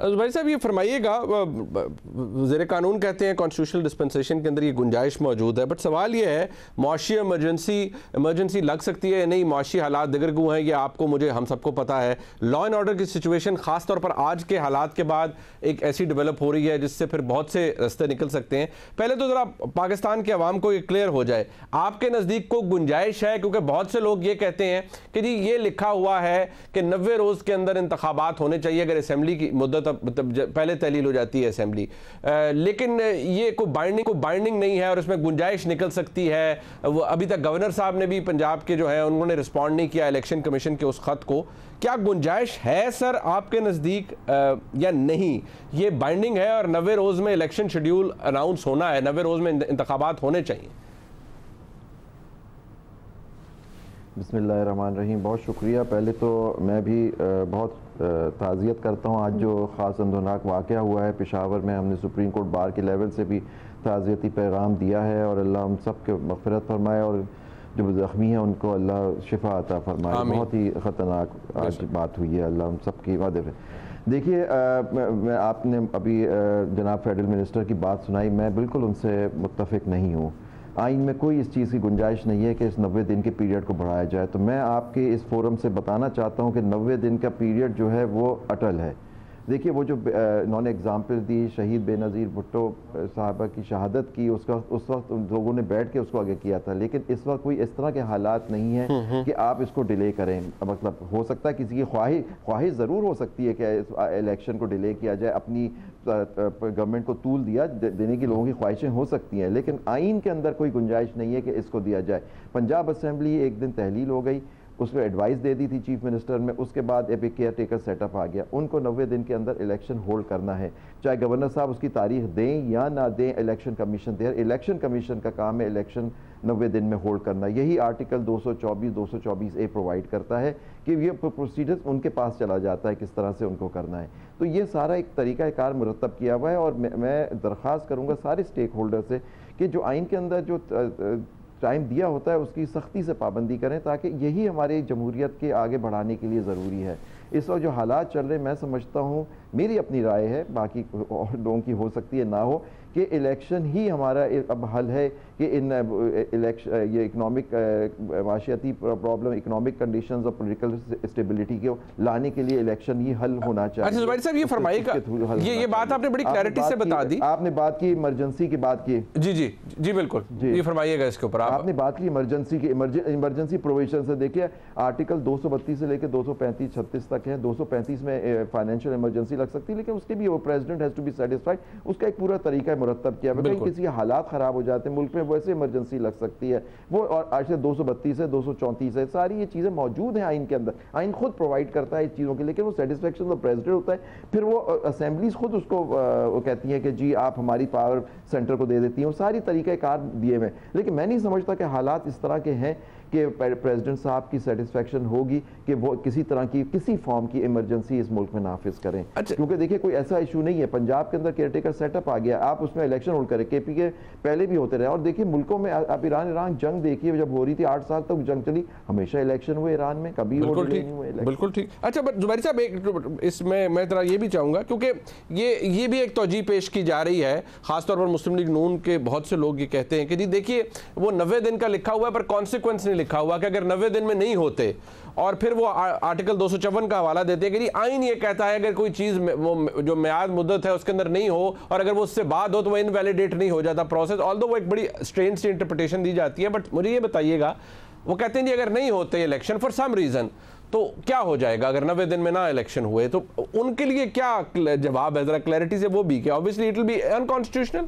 A: भाई साहब ये फरमाइएगा, वज़ीर कानून कहते हैं कॉन्स्टिट्यूशनल डिस्पेंसेशन के अंदर ये गुंजाइश मौजूद है, बट सवाल ये है मुआशी इमरजेंसी लग सकती है या नहीं? मुआशी हालात दिगर गु हैं, ये आपको मुझे हम सबको पता है। लॉ एंड ऑर्डर की सिचुएशन ख़ास तौर पर आज के हालात के बाद एक ऐसी डेवलप हो रही है जिससे फिर बहुत से रास्ते निकल सकते हैं। पहले तो ज़रा पाकिस्तान के अवाम को ये क्लियर हो जाए, आपके नज़दीक को गुंजाइश है? क्योंकि बहुत से लोग ये कहते हैं कि जी ये लिखा हुआ है कि 90 रोज़ के अंदर इंतखाबात होने चाहिए अगर असम्बली की मुद्दत पहले तहलील हो जाती है असेंबली, लेकिन ये कोई बाइंडिंग नहीं है और इसमें गुंजाइश निकल सकती है। वो अभी तक गवर्नर साहब ने भी पंजाब के जो है उन्होंने रिस्पॉन्ड नहीं किया इलेक्शन कमीशन के उस खत को। क्या गुंजाइश है सर आपके नज़दीक या नहीं? ये बाइंडिंग है और 90 रोज़ में इलेक्शन शेड्यूल अनाउंस होना है, 90 रोज़ में इंतखाबात होने चाहिए।
F: बिस्मिल्लाहिर्रहमानिर्रहीम। बहुत शुक्रिया। पहले तो मैं भी बहुत ताज़ियत करता हूँ आज जो ख़ास अंदरनाक वाक़या हुआ है पेशावर में। हमने सुप्रीम कोर्ट बार के लेवल से भी ताज़ियती पैगाम दिया है और अल्लाह हम सब के मग़फ़िरत फरमाए और जो ज़ख्मी हैं उनको अल्लाह शिफा अता फरमाए। बहुत ही ख़तरनाक आज बात हुई है, अल्लाह हम सब की वादे है। देखिए, आपने अभी जनाब फेडरल मिनिस्टर की बात सुनाई, मैं बिल्कुल उनसे मुत्तफ़िक नहीं हूँ। आइन में कोई इस चीज़ की गुंजाइश नहीं है कि इस 90 दिन के पीरियड को बढ़ाया जाए। तो मैं आपके इस फोरम से बताना चाहता हूं कि 90 दिन का पीरियड जो है वो अटल है। देखिए, वो जो इन्होंने एग्जाम्पल दी शहीद बेनज़ीर भुट्टो साहबा की शहादत की, उस वक्त लोगों ने बैठ के उसको आगे किया था, लेकिन इस वक्त कोई इस तरह के हालात नहीं है कि आप इसको डिले करें। मतलब हो सकता है किसी की ख्वाहिश ज़रूर हो सकती है कि इस इलेक्शन को डिले किया जाए, अपनी गवर्नमेंट को तूल देने की लोगों की ख्वाहिशें हो सकती हैं, लेकिन आइन के अंदर कोई गुंजाइश नहीं है कि इसको दिया जाए। पंजाब असम्बली एक दिन तहलील हो गई, उसको एडवाइस दे दी थी चीफ मिनिस्टर में, उसके बाद एक केयर टेकर सेटअप आ गया। उनको 90 दिन के अंदर इलेक्शन होल्ड करना है, चाहे गवर्नर साहब उसकी तारीख दें या ना दें, इलेक्शन कमीशन दे। इलेक्शन कमीशन का काम है इलेक्शन 90 दिन में होल्ड करना। यही आर्टिकल 224A प्रोवाइड करता है कि ये प्रोसीजर्स उनके पास चला जाता है किस तरह से उनको करना है। तो ये सारा एक तरीक़ाकार मुरतब किया हुआ है और मैं दरख्वास्त करूँगा सारे स्टेक होल्डर से कि जो आइन के अंदर जो टाइम दिया होता है उसकी सख्ती से पाबंदी करें, ताकि यही हमारे जमहूरियत के आगे बढ़ाने के लिए ज़रूरी है। इस वक्त जो हालात चल रहे हैं, मैं समझता हूँ, मेरी अपनी राय है, बाकी और लोगों की हो सकती है ना हो, कि इलेक्शन ही हमारा अब हल है कि इन इलेक्शन ये इकनॉमिक माशियाती प्रॉब्लम, इकनॉमिक कंडीशंस और पॉलिटिकल स्टेबिलिटी को लाने के लिए इलेक्शन ही हल होना चाहिए।
A: अच्छा जुबैर साहब, ये फरमाइएगा, ये बात आपने बड़ी क्लैरिटी से बता दी।
F: आपने बात की इमरजेंसी की बात की।
A: जी जी जी बिल्कुल जी, ये फरमाइएगा इसके ऊपर।
F: आपने बात की इमरजेंसी की, इमरजेंसी प्रोविजन से। देखिए आर्टिकल 232 से लेकर 235-36 तक है। 235 में फाइनेंशियल इमरजेंसी लग सकती है, लेकिन उसके भी वो president has to be satisfied, उसका एक पूरा तरीका मुरतब किया है। कहीं किसी के हालात खराब हो जाते हैं मुल्क में, वैसे इमरजेंसी लग सकती है वो। और आज से 232 है, 234 है, सारी ये चीज़ें मौजूद हैं आइन के अंदर। आइन खुद प्रोवाइड करता है इस चीज़ों के, लेकिन वो सेटिस्फेक्शन तो प्रेसिडेंट होता है। फिर वो असेंबलीज खुद उसको वो कहती हैं कि जी आप हमारी पावर सेंटर को दे देती हैं। वो सारी तरीक़ाकार दिए हुए, लेकिन मैं नहीं समझता कि हालात इस तरह के हैं कि प्रेसिडेंट साहब की सेटिस्फेक्शन होगी कि वो किसी तरह की किसी फॉर्म की इमरजेंसी इस मुल्क में नाफिज करें।
A: अच्छा।
F: क्योंकि देखिए कोई ऐसा इशू नहीं है, पंजाब के अंदर केयरटेकर सेटअप आ गया, आप उसमें इलेक्शन होल्ड करें। KP के पहले भी होते रहे, और देखिए मुल्कों में आप ईरान जंग देखिए, जब हो रही थी 8 साल तक जंग चली, हमेशा इलेक्शन हुए ईरान में, कभी नहीं हुए।
A: बिल्कुल ठीक। अच्छा बट जुबैर साहब, एक इसमें मैं जरा ये भी चाहूँगा, क्योंकि ये भी एक तौजीह पेश की जा रही है, खासतौर पर मुस्लिम लीग नून के बहुत से लोग ये कहते हैं कि जी देखिए वो 90 दिन का लिखा हुआ है पर कॉन्सिक्वेंस नहीं लिखा हुआ, कि अगर 90 दिन में नहीं होते, और फिर वो आर्टिकल 254 का हवाला देते हैं कि आइन ये कहता है अगर कोई चीज़ वो जो मियाद मुद्दत है उसके अंदर नहीं हो, और अगर वो उससे बाद हो तो वो इनवैलिडेट नहीं हो जाता प्रोसेस। ऑल्दो वो एक बड़ी स्ट्रेंज सी इंटरप्रिटेशन दी जाती है। बट मुझे ये बताइएगा, वो कहते हैं जी अगर नहीं होते इलेक्शन फॉर सम रीज़न तो क्या हो जाएगा अगर 90 दिन में ना इलेक्शन हुए, तो उनके लिए क्या जवाब है, जरा क्लैरिटी से वो भी, कि obviously it will be unconstitutional.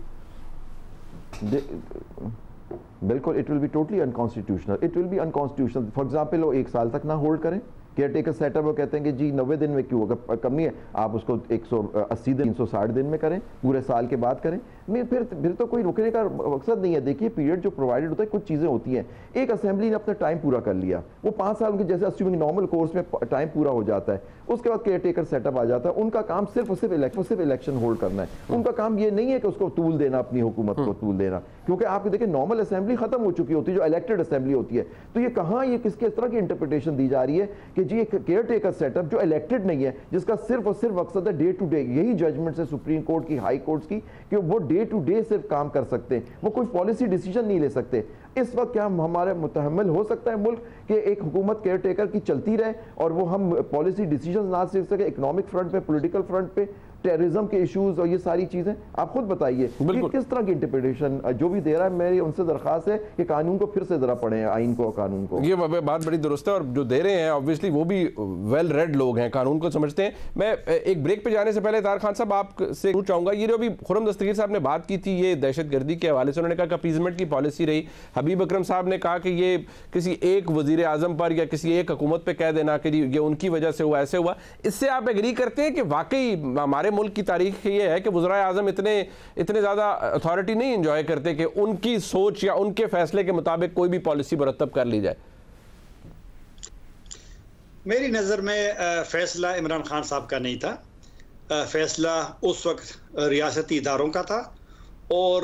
F: बिल्कुल, it will be totally unconstitutional. It will be unconstitutional. For example वो 1 साल तक ना होल्ड करें केयरटेकर सेटअप, वो कहते हैं कि जी 90 दिन में क्यों, अगर कम नहीं है आप उसको 180 दिन 360 दिन में करें, पूरे साल के बाद करें। नहीं, फिर तो कोई रुकने का मकसद नहीं है। देखिए पीरियड जो प्रोवाइडेड होता है, कुछ चीज़ें होती हैं, एक असेंबली ने अपना टाइम पूरा कर लिया, वो 5 साल के जैसे अस्यूमिंग नॉर्मल कोर्स में टाइम पूरा हो जाता है, उसके बाद केयरटेकर सेटअप आ जाता है। उनका काम सिर्फ इलेक्शन होल्ड करना है। उनका काम ये नहीं है कि उसको तूल देना, अपनी हुकूमत को तूल देना, क्योंकि आप देखिए नॉर्मल असेंबली खत्म हो चुकी होती है, जो इलेक्टेड असेंबली होती है। तो ये कहाँ, ये किसके इस तरह की इंटरप्रिटेशन दी जा रही है कि जी एक केयरटेकर सेटअप जो इलेक्टेड नहीं है, जिसका सिर्फ और सिर्फ मकसद है डे टू डे, यही जजमेंट है सुप्रीम कोर्ट की, हाई कोर्ट्स की, कि वो डे टू डे सिर्फ काम कर सकते हैं, वो कोई पॉलिसी डिसीजन नहीं ले सकते। इस वक्त क्या हमारे मुतहम्मिल हो सकता है मुल्क कि एक हुकूमत केयरटेकर की चलती रहे और वो हम पॉलिसी डिसीजन ना ले सके, इकोनॉमिक फ्रंट पे, पॉलिटिकल फ्रंट पे, टेररिज्म के इश्यूज और ये सारी चीजें। आप खुद बताइए किस तरह की इंटरप्रिटेशन जो भी दे रहा है। मेरी उनसे दरखास्त है कि कानून को फिर से जरा पढ़ें, आइन को, कानून को।
A: ये बात बड़ी दुरुस्त है, और जो दे रहे हैं ऑब्वियसली वो भी वेल रेड लोग हैं, कानून को समझते हैं। मैं एक ब्रेक पे जाने से पहले तार खान साहब आपसे पूछना चाहूंगा, ये जो अभी खुर्रम दस्तगीर साहब ने बात की थी ये दहशतगर्दी के हवाले से, उन्होंने कहा कि अपीजमेंट की पॉलिसी रही। हबीब अकरम साहब ने कहा कि ये किसी एक वजीर आजम पर या किसी एक हुकूमत पर कह देना कि ये उनकी वजह से हुआ, ऐसे हुआ। इससे आप एग्री करते हैं कि वाकई हमारे मुल्क की तारीख ये है कि वज़राए आज़म इतने ज़्यादा अथॉरिटी नहीं एंजॉय करते कि उनकी सोच या उनके फैसले के मुताबिक कोई भी पॉलिसी मुरतब कर ली जाए?
B: मेरी नज़र में फैसला इमरान खान साहब का नहीं था, फैसला उस वक्त रियासती इदारों का था, और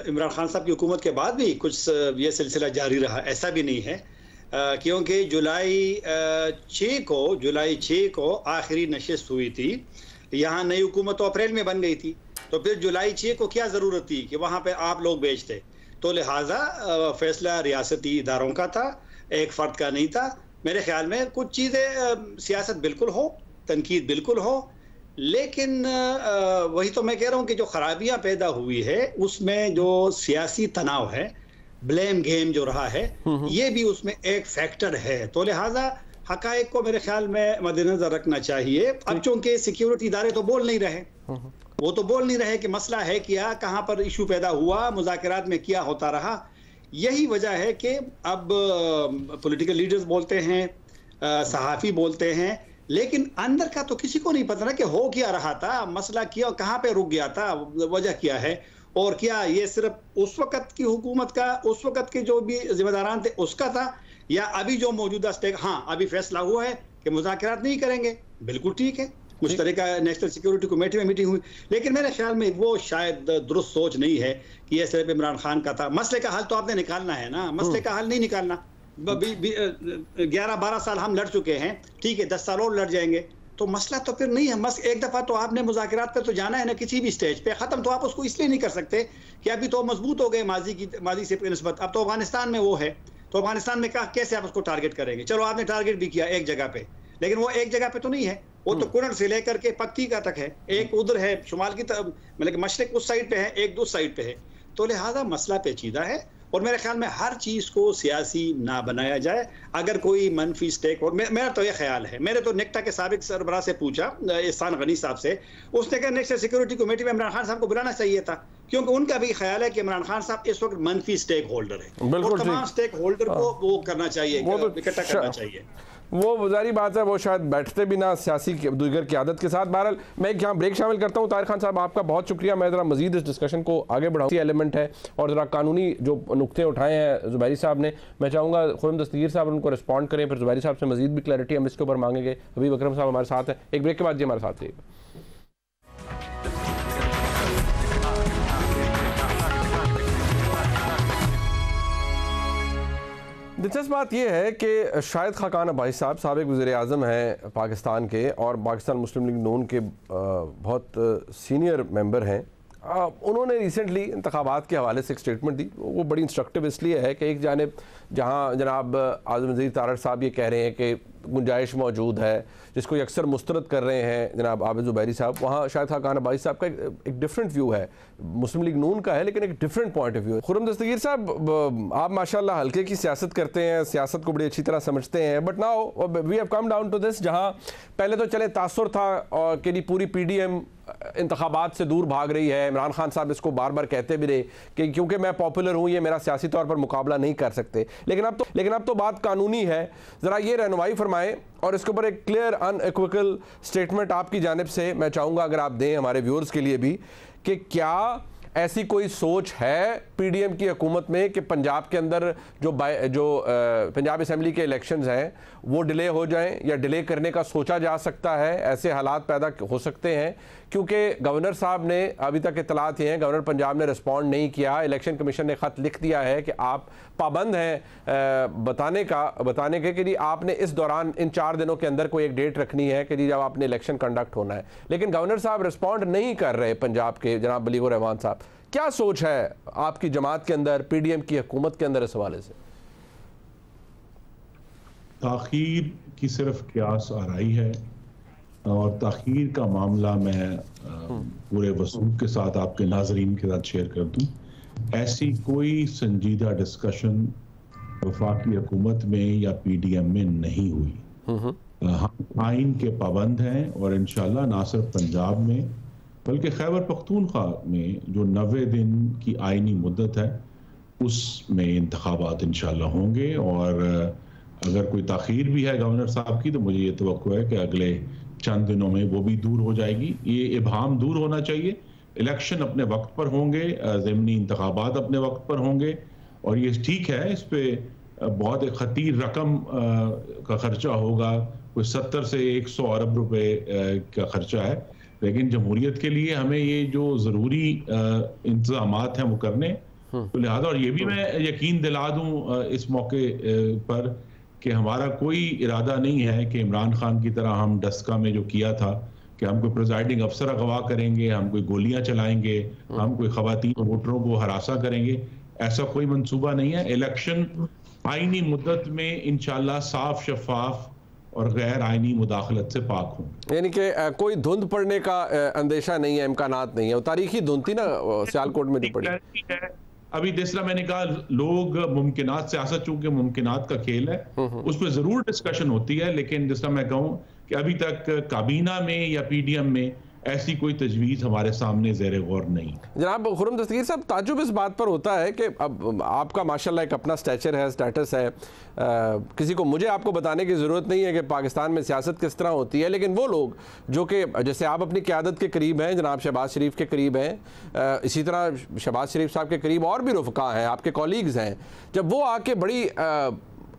B: इमरान खान साहब की हुकूमत के बाद भी कुछ ये सिलसिला जारी रहा, ऐसा भी नहीं है। क्योंकि जुलाई 6 को आखिरी नशिस्त हुई थी, यहाँ नई हुकूमत तो अप्रैल में बन गई थी, तो फिर जुलाई 6 को क्या ज़रूरत थी कि वहाँ पे आप लोग भेजते। तो लिहाजा फैसला रियासती इदारों का था, एक फ़र्द का नहीं था। मेरे ख्याल में कुछ चीज़ें सियासत बिल्कुल हो, तनकीद बिल्कुल हो, लेकिन वही तो मैं कह रहा हूँ कि जो खराबियाँ पैदा हुई है उसमें जो सियासी तनाव है, ब्लेम गेम जो रहा है, ये भी उसमें एक फैक्टर है। तो लिहाजा हकायक को मेरे ख्याल में मद्देनजर रखना चाहिए। अब चूंकि सिक्योरिटी इदारे तो बोल नहीं रहे, वो तो बोल नहीं रहे कि मसला है क्या, कहाँ पर इशू पैदा हुआ, मुज़ाकरात में क्या होता रहा, यही वजह है कि अब पॉलिटिकल लीडर्स बोलते हैं, सहाफ़ी बोलते हैं, लेकिन अंदर का तो किसी को नहीं पता ना कि हो क्या रहा था, मसला क्या, कहाँ पे रुक गया था, वजह क्या है, और क्या ये सिर्फ उस वक्त की हुकूमत का, उस वक्त के जो भी जिम्मेदारान थे उसका था, या अभी जो मौजूदा स्टेक, हाँ अभी फैसला हुआ है कि मुज़ाकरात नहीं करेंगे, बिल्कुल ठीक है, कुछ तरह का नेशनल सिक्योरिटी कमेटी में मीटिंग हुई, लेकिन मेरे ख्याल में वो शायद दुरुस्त सोच नहीं है कि ये सिर्फ इमरान खान का था। मसले का हल तो आपने निकालना है ना, मसले का हल नहीं निकालना। 11-12 साल हम लड़ चुके हैं, ठीक है, 10 साल और लड़ जाएंगे, तो मसला तो फिर नहीं है। एक दफ़ा तो आपने मुज़ाकरात पर तो जाना है ना, किसी भी स्टेज पे। ख़त्म तो आप उसको इसलिए नहीं कर सकते कि अभी तो मजबूत हो गए माजी से निस्बत, अब तो अफगानिस्तान में वो है, तो अफगानिस्तान में कैसे आप उसको टारगेट करेंगे? चलो आपने टारगेट भी किया एक जगह पे, लेकिन वो एक जगह पे तो नहीं है, वो तो कुरन से लेकर के पक्तिका तक है, एक उधर है शुमाल की तरफ, मतलब मशरिक उस साइड पे है, एक दूसरी साइड पे है, तो लिहाजा मसला पेचीदा है। और मेरे ख्याल में हर चीज़ को सियासी ना बनाया जाए। अगर कोई मनफी स्टेक हो, मेरा तो ये ख्याल है, मैंने तो नेक्टा के साबिक सरबराह से पूछा, एहसान गनी साहब से, उसने कहा नेशनल सिक्योरिटी कमेटी में इमरान खान साहब को बुलाना चाहिए था, क्योंकि उनका भी ख्याल है कि इमरान खान साहब इस वक्त मनफी स्टेक होल्डर है, और तमाम स्टेक होल्डर को वो करना चाहिए, इकट्ठा करना चाहिए।
A: वो जारी बात है, वो शायद बैठते भी ना सियासी दीगर क़यादत के साथ। बहरहाल मैं एक यहाँ ब्रेक शामिल करता हूँ। ताहिर खान साहब आपका बहुत शुक्रिया। मैं ज़रा मजीद इस डिस्कशन को आगे बढ़ाऊँ, एलिमेंट है और ज़रा कानूनी जो नुक्ते उठाए हैं ज़ुबैरी साहब ने, मैं चाहूँगा खुर्रम दस्तगीर साहब उनको रिस्पॉन्ड करें, फिर ज़ुबैरी साहब से मजीद भी क्लैरिटी हम इसके ऊपर मांगेंगे। हबीब अकरम साहब हमारे साथ हैं, एक ब्रेक के बाद जी हमारे साथ रहिएगा। दिलचस्प बात यह है कि शाहिद खाकान अब्बासी साहब साबिक़ वज़ीर-ए-आज़म हैं पाकिस्तान के और पाकिस्तान मुस्लिम लीग नून के बहुत सीनियर मेंबर हैं। उन्होंने रिसेंटली इंतखाबात के हवाले से एक स्टेटमेंट दी। वो बड़ी इंस्ट्रक्टिव इसलिए है कि एक जानिब जहाँ जनाब आज़म वज़ीर तारड़ साहब ये कह रहे हैं कि गुंजाइश मौजूद है, जिसको ये अक्सर मुस्तरद कर रहे हैं जनाब आबिद ज़ुबैरी साहब, वहाँ शाहिद खाकान अब्बासी साहब का एक डिफरेंट व्यू है, मुस्लिम लीग नून का है लेकिन एक डिफरेंट पॉइंट ऑफ व्यू है। खुर्रम दस्तगीर साहब, आप माशाल्लाह हल्के की सियासत करते हैं, सियासत को बड़ी अच्छी तरह समझते हैं, but now we have come down to this, जहाँ पहले तो चले तासुर था और कि पूरी PDM इंतखाबात से दूर भाग रही है। इमरान खान साहब इसको बार बार कहते भी रहे कि क्योंकि मैं पॉपुलर हूँ ये मेरा सियासी तौर पर मुकाबला नहीं कर सकते, लेकिन अब तो बात कानूनी है। ज़रा ये रहनुमाई फरमाएं और इसके ऊपर एक क्लियर अनइक्विकल स्टेटमेंट आपकी जानिब से मैं चाहूँगा अगर आप दें हमारे व्यूअर्स के लिए भी, कि क्या ऐसी कोई सोच है PDM की हुकूमत में कि पंजाब के अंदर जो पंजाब असम्बली के इलेक्शंस हैं वो डिले हो जाएं, या डिले करने का सोचा जा सकता है, ऐसे हालात पैदा हो सकते हैं? क्योंकि गवर्नर साहब ने अभी तक इतलात ये हैं, गवर्नर पंजाब ने रिस्पॉन्ड नहीं किया, इलेक्शन कमीशन ने ख़त लिख दिया है कि आप पाबंद हैं बताने के कि जी आपने इस दौरान इन 4 दिनों के अंदर कोई एक डेट रखनी है कि जी जब आपने इलेक्शन कंडक्ट होना है, लेकिन गवर्नर साहब रिस्पॉन्ड नहीं कर रहे पंजाब के जनाब बलीगुर रहमान साहब। क्या सोच है आपकी जमात के अंदर, PDM की हुकूमत के अंदर इस हवाले से?
C: ताखीर की सिर्फ क्यास आराई है और ताखीर का मामला मैं पूरे वसूख के साथ आपके नाजरीन के साथ शेयर कर दूं। ऐसी कोई संजीदा डिस्कशन वफाकी हुकूमत में या PDM में नहीं हुई। हम आइन के पाबंद हैं और इंशाल्लाह ना सिर्फ पंजाब में बल्कि खैबर पख्तूनख्वा में जो 90 दिन की आइनी मुद्दत है उसमें इंतखाबात इंशाल्लाह होंगे। और अगर कोई ताखीर भी है गवर्नर साहब की तो मुझे ये तवक्को है कि अगले चंद दिनों में वो भी दूर हो जाएगी। ये इबहाम दूर होना चाहिए। इलेक्शन अपने वक्त पर होंगे, ज़मीनी इंतखाबात अपने वक्त पर होंगे, और ये ठीक है इस पर बहुत एक खतीर रकम का खर्चा होगा, कोई 70 से 100 अरब रुपए का खर्चा है, लेकिन जमहूरियत के लिए हमें ये जो ज़रूरी इंतजामात हैं वो करने। तो लिहाजा, और ये भी मैं यकीन दिला दूं इस मौके पर कि हमारा कोई इरादा नहीं है कि इमरान खान की तरह हम डस्का में जो किया था कि हम कोई प्रिजाइडिंग अफसर अगवा करेंगे, हम कोई गोलियां चलाएंगे, हम कोई खवातीन वोटरों को हरासा करेंगे, ऐसा कोई मंसूबा नहीं है। इलेक्शन आईनी मुद्दत में इंशाल्लाह साफ, शफाफ और गैर आईनी मुदाखलत से पाक हों।
A: यानी कि कोई धुंध पड़ने का अंदेशा नहीं है, इम्कानात नहीं है। वो तारीखी धुंध थी ना सियालकोट में जो पड़ी।
C: अभी जिसला मैंने कहा, लोग मुमकिनात, सियासत चूंकि मुमकिनात का खेल है, उस पर जरूर डिस्कशन होती है, लेकिन जिसला मैं कहूँ कि अभी तक काबीना में या PDM में ऐसी कोई तजवीज़ हमारे सामने ज़ेर गौर नहीं।
A: जनाब खुर्रम दस्तगीर साहब, ताजुब इस बात पर होता है कि अब आपका माशाल्लाह एक अपना स्टैचर है, स्टेटस है, किसी को मुझे आपको बताने की ज़रूरत नहीं है कि पाकिस्तान में सियासत किस तरह होती है, लेकिन वो लोग जो कि जैसे आप अपनी क़यादत के करीब हैं, जनाब शहबाज शरीफ के करीब हैं, इसी तरह शहबाज शरीफ साहब के करीब और भी रुफ़का हैं, आपके कॉलीग्स हैं, जब वो आके बड़ी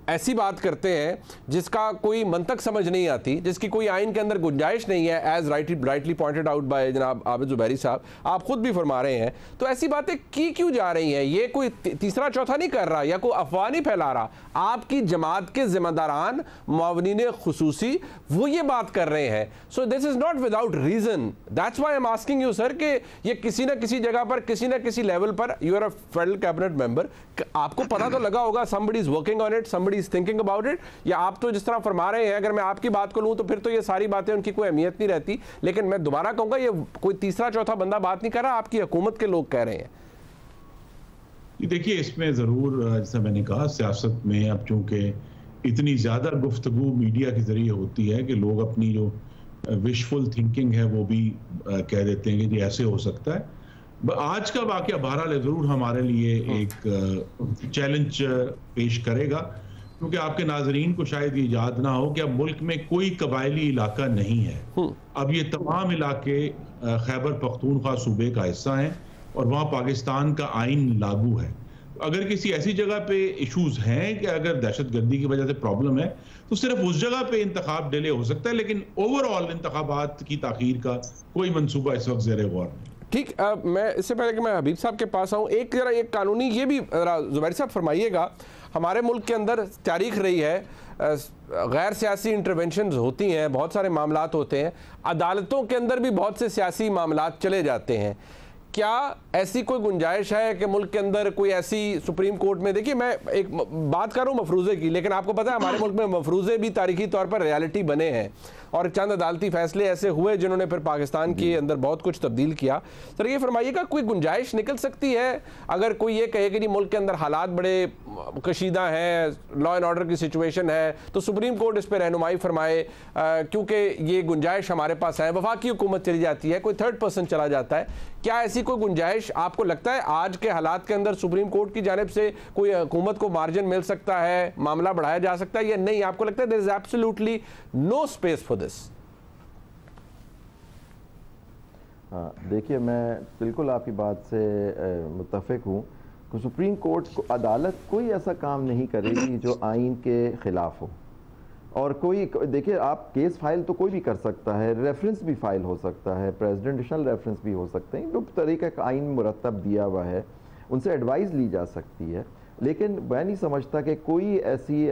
A: ऐसी बात करते हैं जिसका कोई मंतक समझ नहीं आती, जिसकी कोई आइन के अंदर गुंजाइश नहीं है, as rightly pointed out by जनाब आबिद ज़ुबैरी साहब, आप खुद भी फरमा रहे हैं, तो ऐसी बातें की क्यों जा रही हैं? ये कोई तीसरा चौथा नहीं कर रहा या कोई अफवाह नहीं फैला रहा, आपकी जमात के जिम्मेदारान मुआवनीन खुसूसी वो ये बात कर रहे हैं। So this is not without reason, that's why I am asking you sir कि ये किसी न किसी जगह पर, किसी न किसी लेवल पर, you are a federal cabinet member, आपको पता तो लगा होगा, somebody is working on it, somebody is thinking about it, या आप तो जिस तरह फरमा रहे हैं, अगर मैं आपकी बात को लूं तो फिर तो ये सारी बातें उनकी कोई अहमियत नहीं रहती, लेकिन मैं दोबारा कहूंगा ये कोई तीसरा चौथा बंदा बात नहीं कर रहा, आपकी हुकूमत के लोग कह रहे हैं।
C: देखिए, इसमें ज़रूर जैसा मैंने कहा, सियासत में अब चूंकि इतनी ज़्यादा गुफ्तगू मीडिया के ज़रिए होती है कि लोग अपनी जो विशफुल थिंकिंग है वो भी कह देते हैं कि जी ऐसे हो सकता है। आज का वाक़या बहरहाल ज़रूर हमारे लिए एक चैलेंज पेश करेगा, क्योंकि आपके नाजरीन को शायद ये याद ना हो कि अब मुल्क में कोई कबायली इलाका नहीं है। अब ये तमाम इलाके खैबर पख्तूनख्वा सूबे का हिस्सा हैं और वहाँ पाकिस्तान का आइन लागू है। अगर किसी ऐसी जगह पे इश्यूज हैं कि अगर दहशतगर्दी की वजह से प्रॉब्लम है तो सिर्फ उस जगह पे इंतखाब डिले हो सकता है, लेकिन ओवरऑल इंतखाबात की ताखीर का कोई मंसूबा इस वक्त ज़ेर गौर नहीं।
A: ठीक, मैं इससे पहले कि मैं हबीब साहब के पास आऊँ, एक जरा एक कानूनी ये भी ज़ुबैर साहब फरमाइएगा, हमारे मुल्क के अंदर तारीख रही है गैर सियासी इंटरवेंशंस होती हैं, बहुत सारे मामलात होते हैं, अदालतों के अंदर भी बहुत से सियासी मामलात चले जाते हैं। क्या ऐसी कोई गुंजाइश है कि मुल्क के अंदर कोई ऐसी सुप्रीम कोर्ट में, देखिए मैं एक बात कर रहा हूँ मफरूज़े की, लेकिन आपको पता है हमारे मुल्क में मफरूज़े भी तारीखी तौर पर रियलिटी बने हैं और चंद अदालती फैसले ऐसे हुए जिन्होंने फिर पाकिस्तान के अंदर बहुत कुछ तब्दील किया। सर ये फरमाइएगा, कोई गुंजाइश निकल सकती है अगर कोई ये कहे कि नहीं मुल्क के अंदर हालात बड़े कशीदा हैं, लॉ एंड ऑर्डर की सिचुएशन है, तो सुप्रीम कोर्ट इस पर रहनुमाई फरमाए, क्योंकि ये गुंजाइश हमारे पास है, वफाकी हुकूमत चली जाती है, कोई थर्ड पर्सन चला जाता है, क्या ऐसी कोई गुंजाइश आपको लगता है आज के हालात के अंदर सुप्रीम कोर्ट की जानिब से कोई हुकूमत को मार्जिन मिल सकता है, मामला बढ़ाया जा सकता है या नहीं? आपको लगता है there is absolutely no space for this?
F: हाँ, देखिए मैं बिल्कुल आपकी बात से मुत्तफिक हूँ कि सुप्रीम कोर्ट को अदालत कोई ऐसा काम नहीं करेगी जो आइन के ख़िलाफ़ हो। और कोई देखिए, आप केस फाइल तो कोई भी कर सकता है, रेफरेंस भी फाइल हो सकता है, प्रेसिडेंशियल रेफरेंस भी हो सकते हैं, जो तरीक़ा का आइन मुरतब दिया हुआ है उनसे एडवाइस ली जा सकती है। लेकिन मैं नहीं समझता कि कोई ऐसी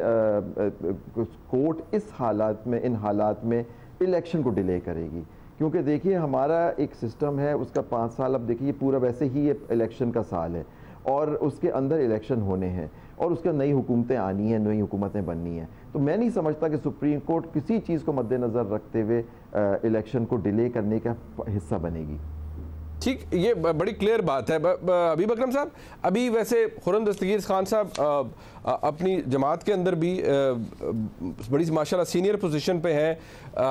F: कोर्ट इस हालात में, इन हालात में इलेक्शन को डिले करेगी, क्योंकि देखिए हमारा एक सिस्टम है उसका 5 साल, अब देखिए पूरा वैसे ही ये इलेक्शन का साल है और उसके अंदर इलेक्शन होने हैं और उसके नई हुकूमतें आनी हैं, नई हुकूमतें बननी हैं। तो मैं नहीं समझता कि सुप्रीम कोर्ट किसी चीज़ को मद्देनज़र रखते हुए इलेक्शन को डिले करने का हिस्सा बनेगी।
A: ठीक, ये बड़ी क्लियर बात है। हबीब अकरम साहब, अभी वैसे खुर्रम दस्तगीर खान साहब अपनी जमात के अंदर भी बड़ी माशाल्लाह सीनियर पोजीशन पे हैं,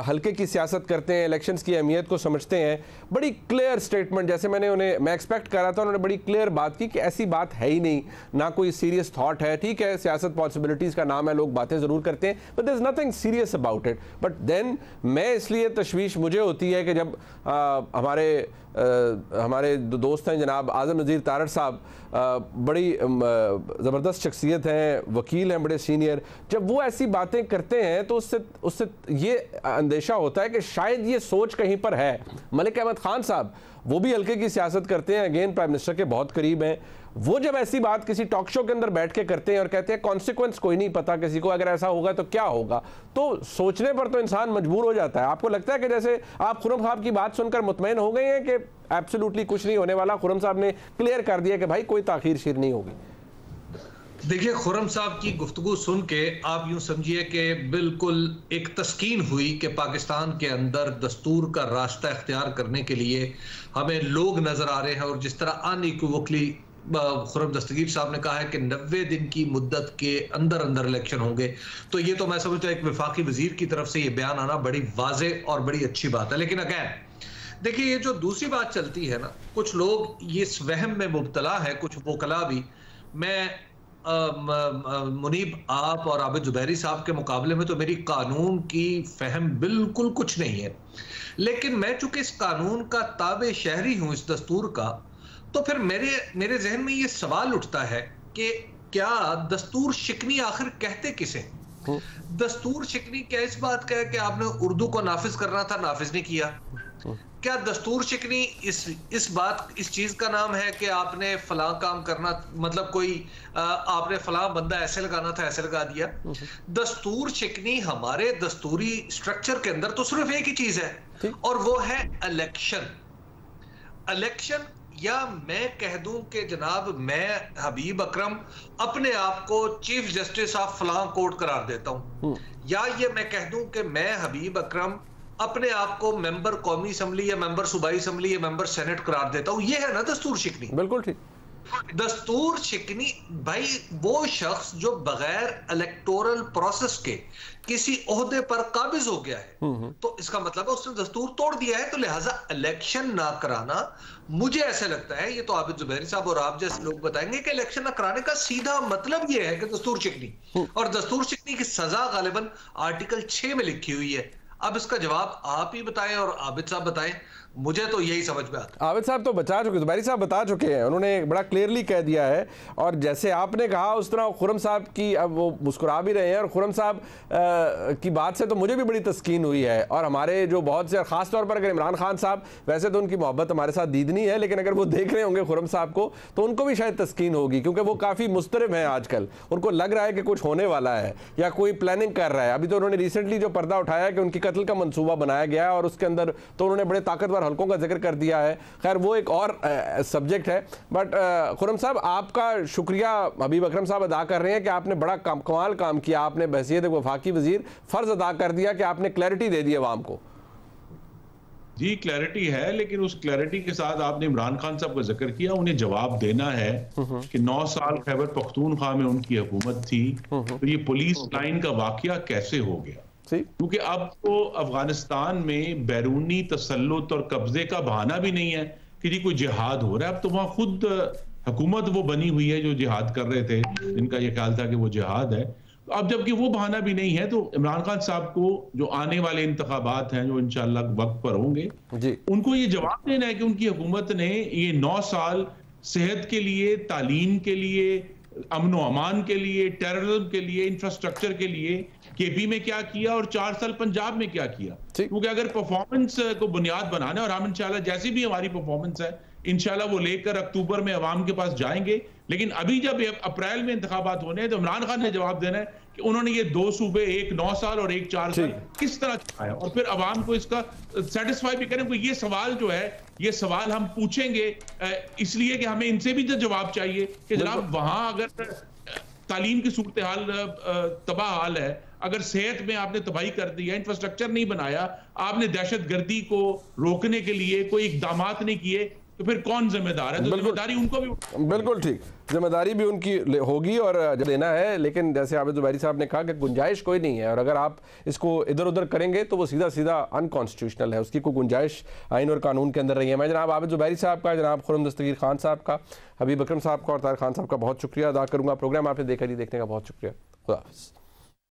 A: हल्के की सियासत करते हैं, इलेक्शंस की अहमियत को समझते हैं, बड़ी क्लियर स्टेटमेंट, जैसे मैं एक्सपेक्ट कर रहा था, उन्होंने बड़ी क्लियर बात की कि ऐसी बात है ही नहीं, ना कोई सीरियस थॉट है। ठीक है, सियासत पॉसिबिलिटीज़ का नाम है, लोग बातें ज़रूर करते हैं, but there is nothing serious about it. But then मैं इसलिए तशवीश मुझे होती है कि जब हमारे दोस्त हैं जनाब आज़म नज़ीर तारड़ साहब, बड़ी ज़बरदस्त शख्सियत हैं, वकील हैं बड़े सीनियर, जब वो ऐसी बातें करते हैं तो उससे ये अंदेशा होता है कि शायद ये सोच कहीं पर है। मलिक अहमद ख़ान साहब वो भी हल्के की सियासत करते हैं, अगेन प्राइम मिनिस्टर के बहुत करीब हैं, वो जब ऐसी बात किसी टॉक शो के अंदर बैठ के करते हैं और कहते हैं कॉन्सिक्वेंस कोई नहीं पता किसी को, अगर ऐसा होगा तो क्या होगा, तो सोचने पर तो इंसान मजबूर हो जाता है। आपको लगता है कि जैसे आप खुर्रम साहब की बात सुनकर मुतमईन हो गए हैं कि एब्सोल्युटली कुछ नहीं होने वाला, खुर्रम साहब ने क्लियर कर दिया कि भाई कोई ताखीर शीर नहीं होगी?
D: देखिए, खुर्रम साहब की गुफ्तगू सुन के आप यूं समझिए कि बिल्कुल एक तस्कीन हुई कि पाकिस्तान के अंदर दस्तूर का रास्ता इख्तियार करने के लिए हमें लोग नजर आ रहे हैं। और जिस तरह अनइक्विवोकली खुर्रम दस्तगीर साहब ने कहा है कि 90 दिन की मुद्दत के अंदर अंदर इलेक्शन होंगे, तो ये तो मैं समझता हूं एक वफाकी वजीर की तरफ से ये बयान आना बड़ी वाज़ेह और बड़ी अच्छी बात है। लेकिन अगैन देखिए, ये जो दूसरी बात चलती है ना, कुछ लोग ये इस वहम में मुब्तला है, कुछ वकला भी। मैं मुनीब, आप और आबिद जुबैरी साहब के मुकाबले में तो मेरी कानून की फहम बिल्कुल कुछ नहीं है, लेकिन मैं चूंकि इस कानून का ताबे शहरी हूं, इस दस्तूर का, तो फिर मेरे जहन में ये सवाल उठता है कि क्या दस्तूर शिकनी आखिर कहते किसे? दस्तूर शिकनी क्या इस बात का है कि आपने उर्दू को नाफिज करना था, नाफिज नहीं किया? क्या दस्तूर शिकनी इस चीज का नाम है कि आपने फलां काम करना, मतलब कोई आपने फलां बंदा ऐसे लगाना था, ऐसे लगा दिया? दस्तूर शिकनी हमारे दस्तूरी स्ट्रक्चर के अंदर तो सिर्फ एक ही चीज है, और वो है इलेक्शन। या मैं कह दूं कि जनाब, मैं हबीब अकरम अपने आप को चीफ जस्टिस ऑफ फलां कोर्ट करार देता हूं, या ये मैं कह दूं कि मैं हबीब अकरम अपने आप को मेंबर कौमी असम्बली या मेंबर सूबाई असम्बली या मेंबर सेनेट करार देता हूं। ये है ना दस्तूर शिकनी।
A: बिल्कुल ठीक।
D: दस्तूर शिकनी भाई वो शख्स जो बगैर इलेक्टोरल प्रोसेस के किसी ओहदे पर काबिज हो गया है, तो इसका मतलब है उसने दस्तूर तोड़ दिया है। तो लिहाजा इलेक्शन ना कराना, मुझे ऐसा लगता है, ये तो आबिद जुबैरी साहब और आप जैसे लोग बताएंगे कि इलेक्शन ना कराने का सीधा मतलब ये है कि दस्तूर शिकनी, और दस्तूर शिकनी की सजा गालिबन आर्टिकल 6 में लिखी हुई है। अब इसका जवाब आप ही बताएं और आबिद साहब बताएं, मुझे तो यही समझ में आता है।
A: आबिद साहब तो बता चुके, जुबैरी साहब बता चुके हैं, उन्होंने बड़ा क्लियरली कह दिया है। और जैसे आपने कहा उस तरह खुर्रम साहब की, अब वो मुस्कुरा भी रहे हैं, और खुर्रम साहब की बात से तो मुझे भी बड़ी तस्कीन हुई है। और हमारे जो बहुत से, खास तौर पर अगर इमरान खान साहब, वैसे तो उनकी मोहब्बत हमारे साथ दीदनी है, लेकिन अगर वो देख रहे होंगे खुर्रम साहब को, तो उनको भी शायद तस्कीन होगी, क्योंकि वो काफ़ी मुस्तरब हैं आजकल। उनको लग रहा है कि कुछ होने वाला है या कोई प्लानिंग कर रहा है। अभी तो उन्होंने रिसेंटली जो पर्दा उठाया कि उनकी कत्ल का मंसूबा बनाया गया, और उसके अंदर तो उन्होंने बड़े ताकतवर हल्कों का जिक्र कर दिया है। खैर वो एक और सब्जेक्ट है। बट खुर्रम साहब, आपका शुक्रिया हबीब अकरम साहब अदा कर रहे हैं कि आपने बड़ा कमाल काम किया। आपने बहसियत वफाकी वजीर फर्ज अदा कर दिया कि आपने क्लैरिटी दे दी अवाम को।
C: जी क्लैरिटी है, लेकिन उस क्लैरिटी के साथ आपने इमरान खान साहब का जिक्र किया, उन्हें जवाब देना है कि 9 साल खैबर पख्तूनख्वा में उनकी हुकूमत थी, तो ये पुलिस लाइन का वाकया कैसे हो गया? क्योंकि अब तो अफगानिस्तान में बैरूनी तसल्लुत और कब्जे का बहाना भी नहीं है कि जी कोई जिहाद हो रहा है। अब तो वहां खुद हुकूमत वो बनी हुई है जो जिहाद कर रहे थे, जिनका ये ख्याल था कि वो जिहाद है। अब जबकि वो बहाना भी नहीं है, तो इमरान खान साहब को जो आने वाले इंतखाबात हैं जो इंशाल्लाह वक्त पर होंगे, उनको ये जवाब देना है कि उनकी हुकूमत ने ये 9 साल सेहत के लिए, तालीम के लिए, अमन व अमान के लिए, टेररिज्म के लिए, इंफ्रास्ट्रक्चर के लिए केपी में क्या किया और 4 साल पंजाब में क्या किया। क्योंकि अगर परफॉर्मेंस को बुनियाद बनाना, और हम इंशाल्लाह जैसी भी हमारी परफॉर्मेंस है इंशाल्लाह वो लेकर अक्टूबर में अवाम के पास जाएंगे, लेकिन अभी जब अप्रैल में इंतखाबात होने हैं तो इमरान खान ने जवाब देना है कि उन्होंने ये 2 सूबे, एक 9 साल और एक 4 साल किस तरह चलाया, और फिर अवाम को इसका सेटिस्फाई भी करें। ये सवाल जो है, ये सवाल हम पूछेंगे इसलिए कि हमें इनसे भी जो जवाब चाहिए कि जनाब वहां अगर तालीम की सूरत हाल तबाह हाल है, अगर सेहत में आपने तबाही कर दी है, इंफ्रास्ट्रक्चर नहीं बनाया, आपने दहशतगर्दी को रोकने के लिए कोई इकदामात नहीं किए, तो फिर कौन जिम्मेदार है? तो जिम्मेदारी उनको भी,
A: बिल्कुल ठीक, जिम्मेदारी भी उनकी होगी और देना है। लेकिन जैसे आबिद जुबैरी साहब ने कहा कि गुंजाइश कोई नहीं है, और अगर आप इसको इधर उधर करेंगे तो वो सीधा सीधा अनकॉन्स्टिट्यूशनल है, उसकी कोई गुंजाइश आइन और कानून के अंदर नहीं है। मैं जनाब आबिद जुबैरी साहब का, जनाब खुर्रम दस्तगीर खान साहब का, हबीब अकरम साहब का और तारिक खान साहब का बहुत शुक्रिया अदा करूँगा। प्रोग्राम आपने देखा, देखने का बहुत शुक्रिया। खुदा हाफ़िज़।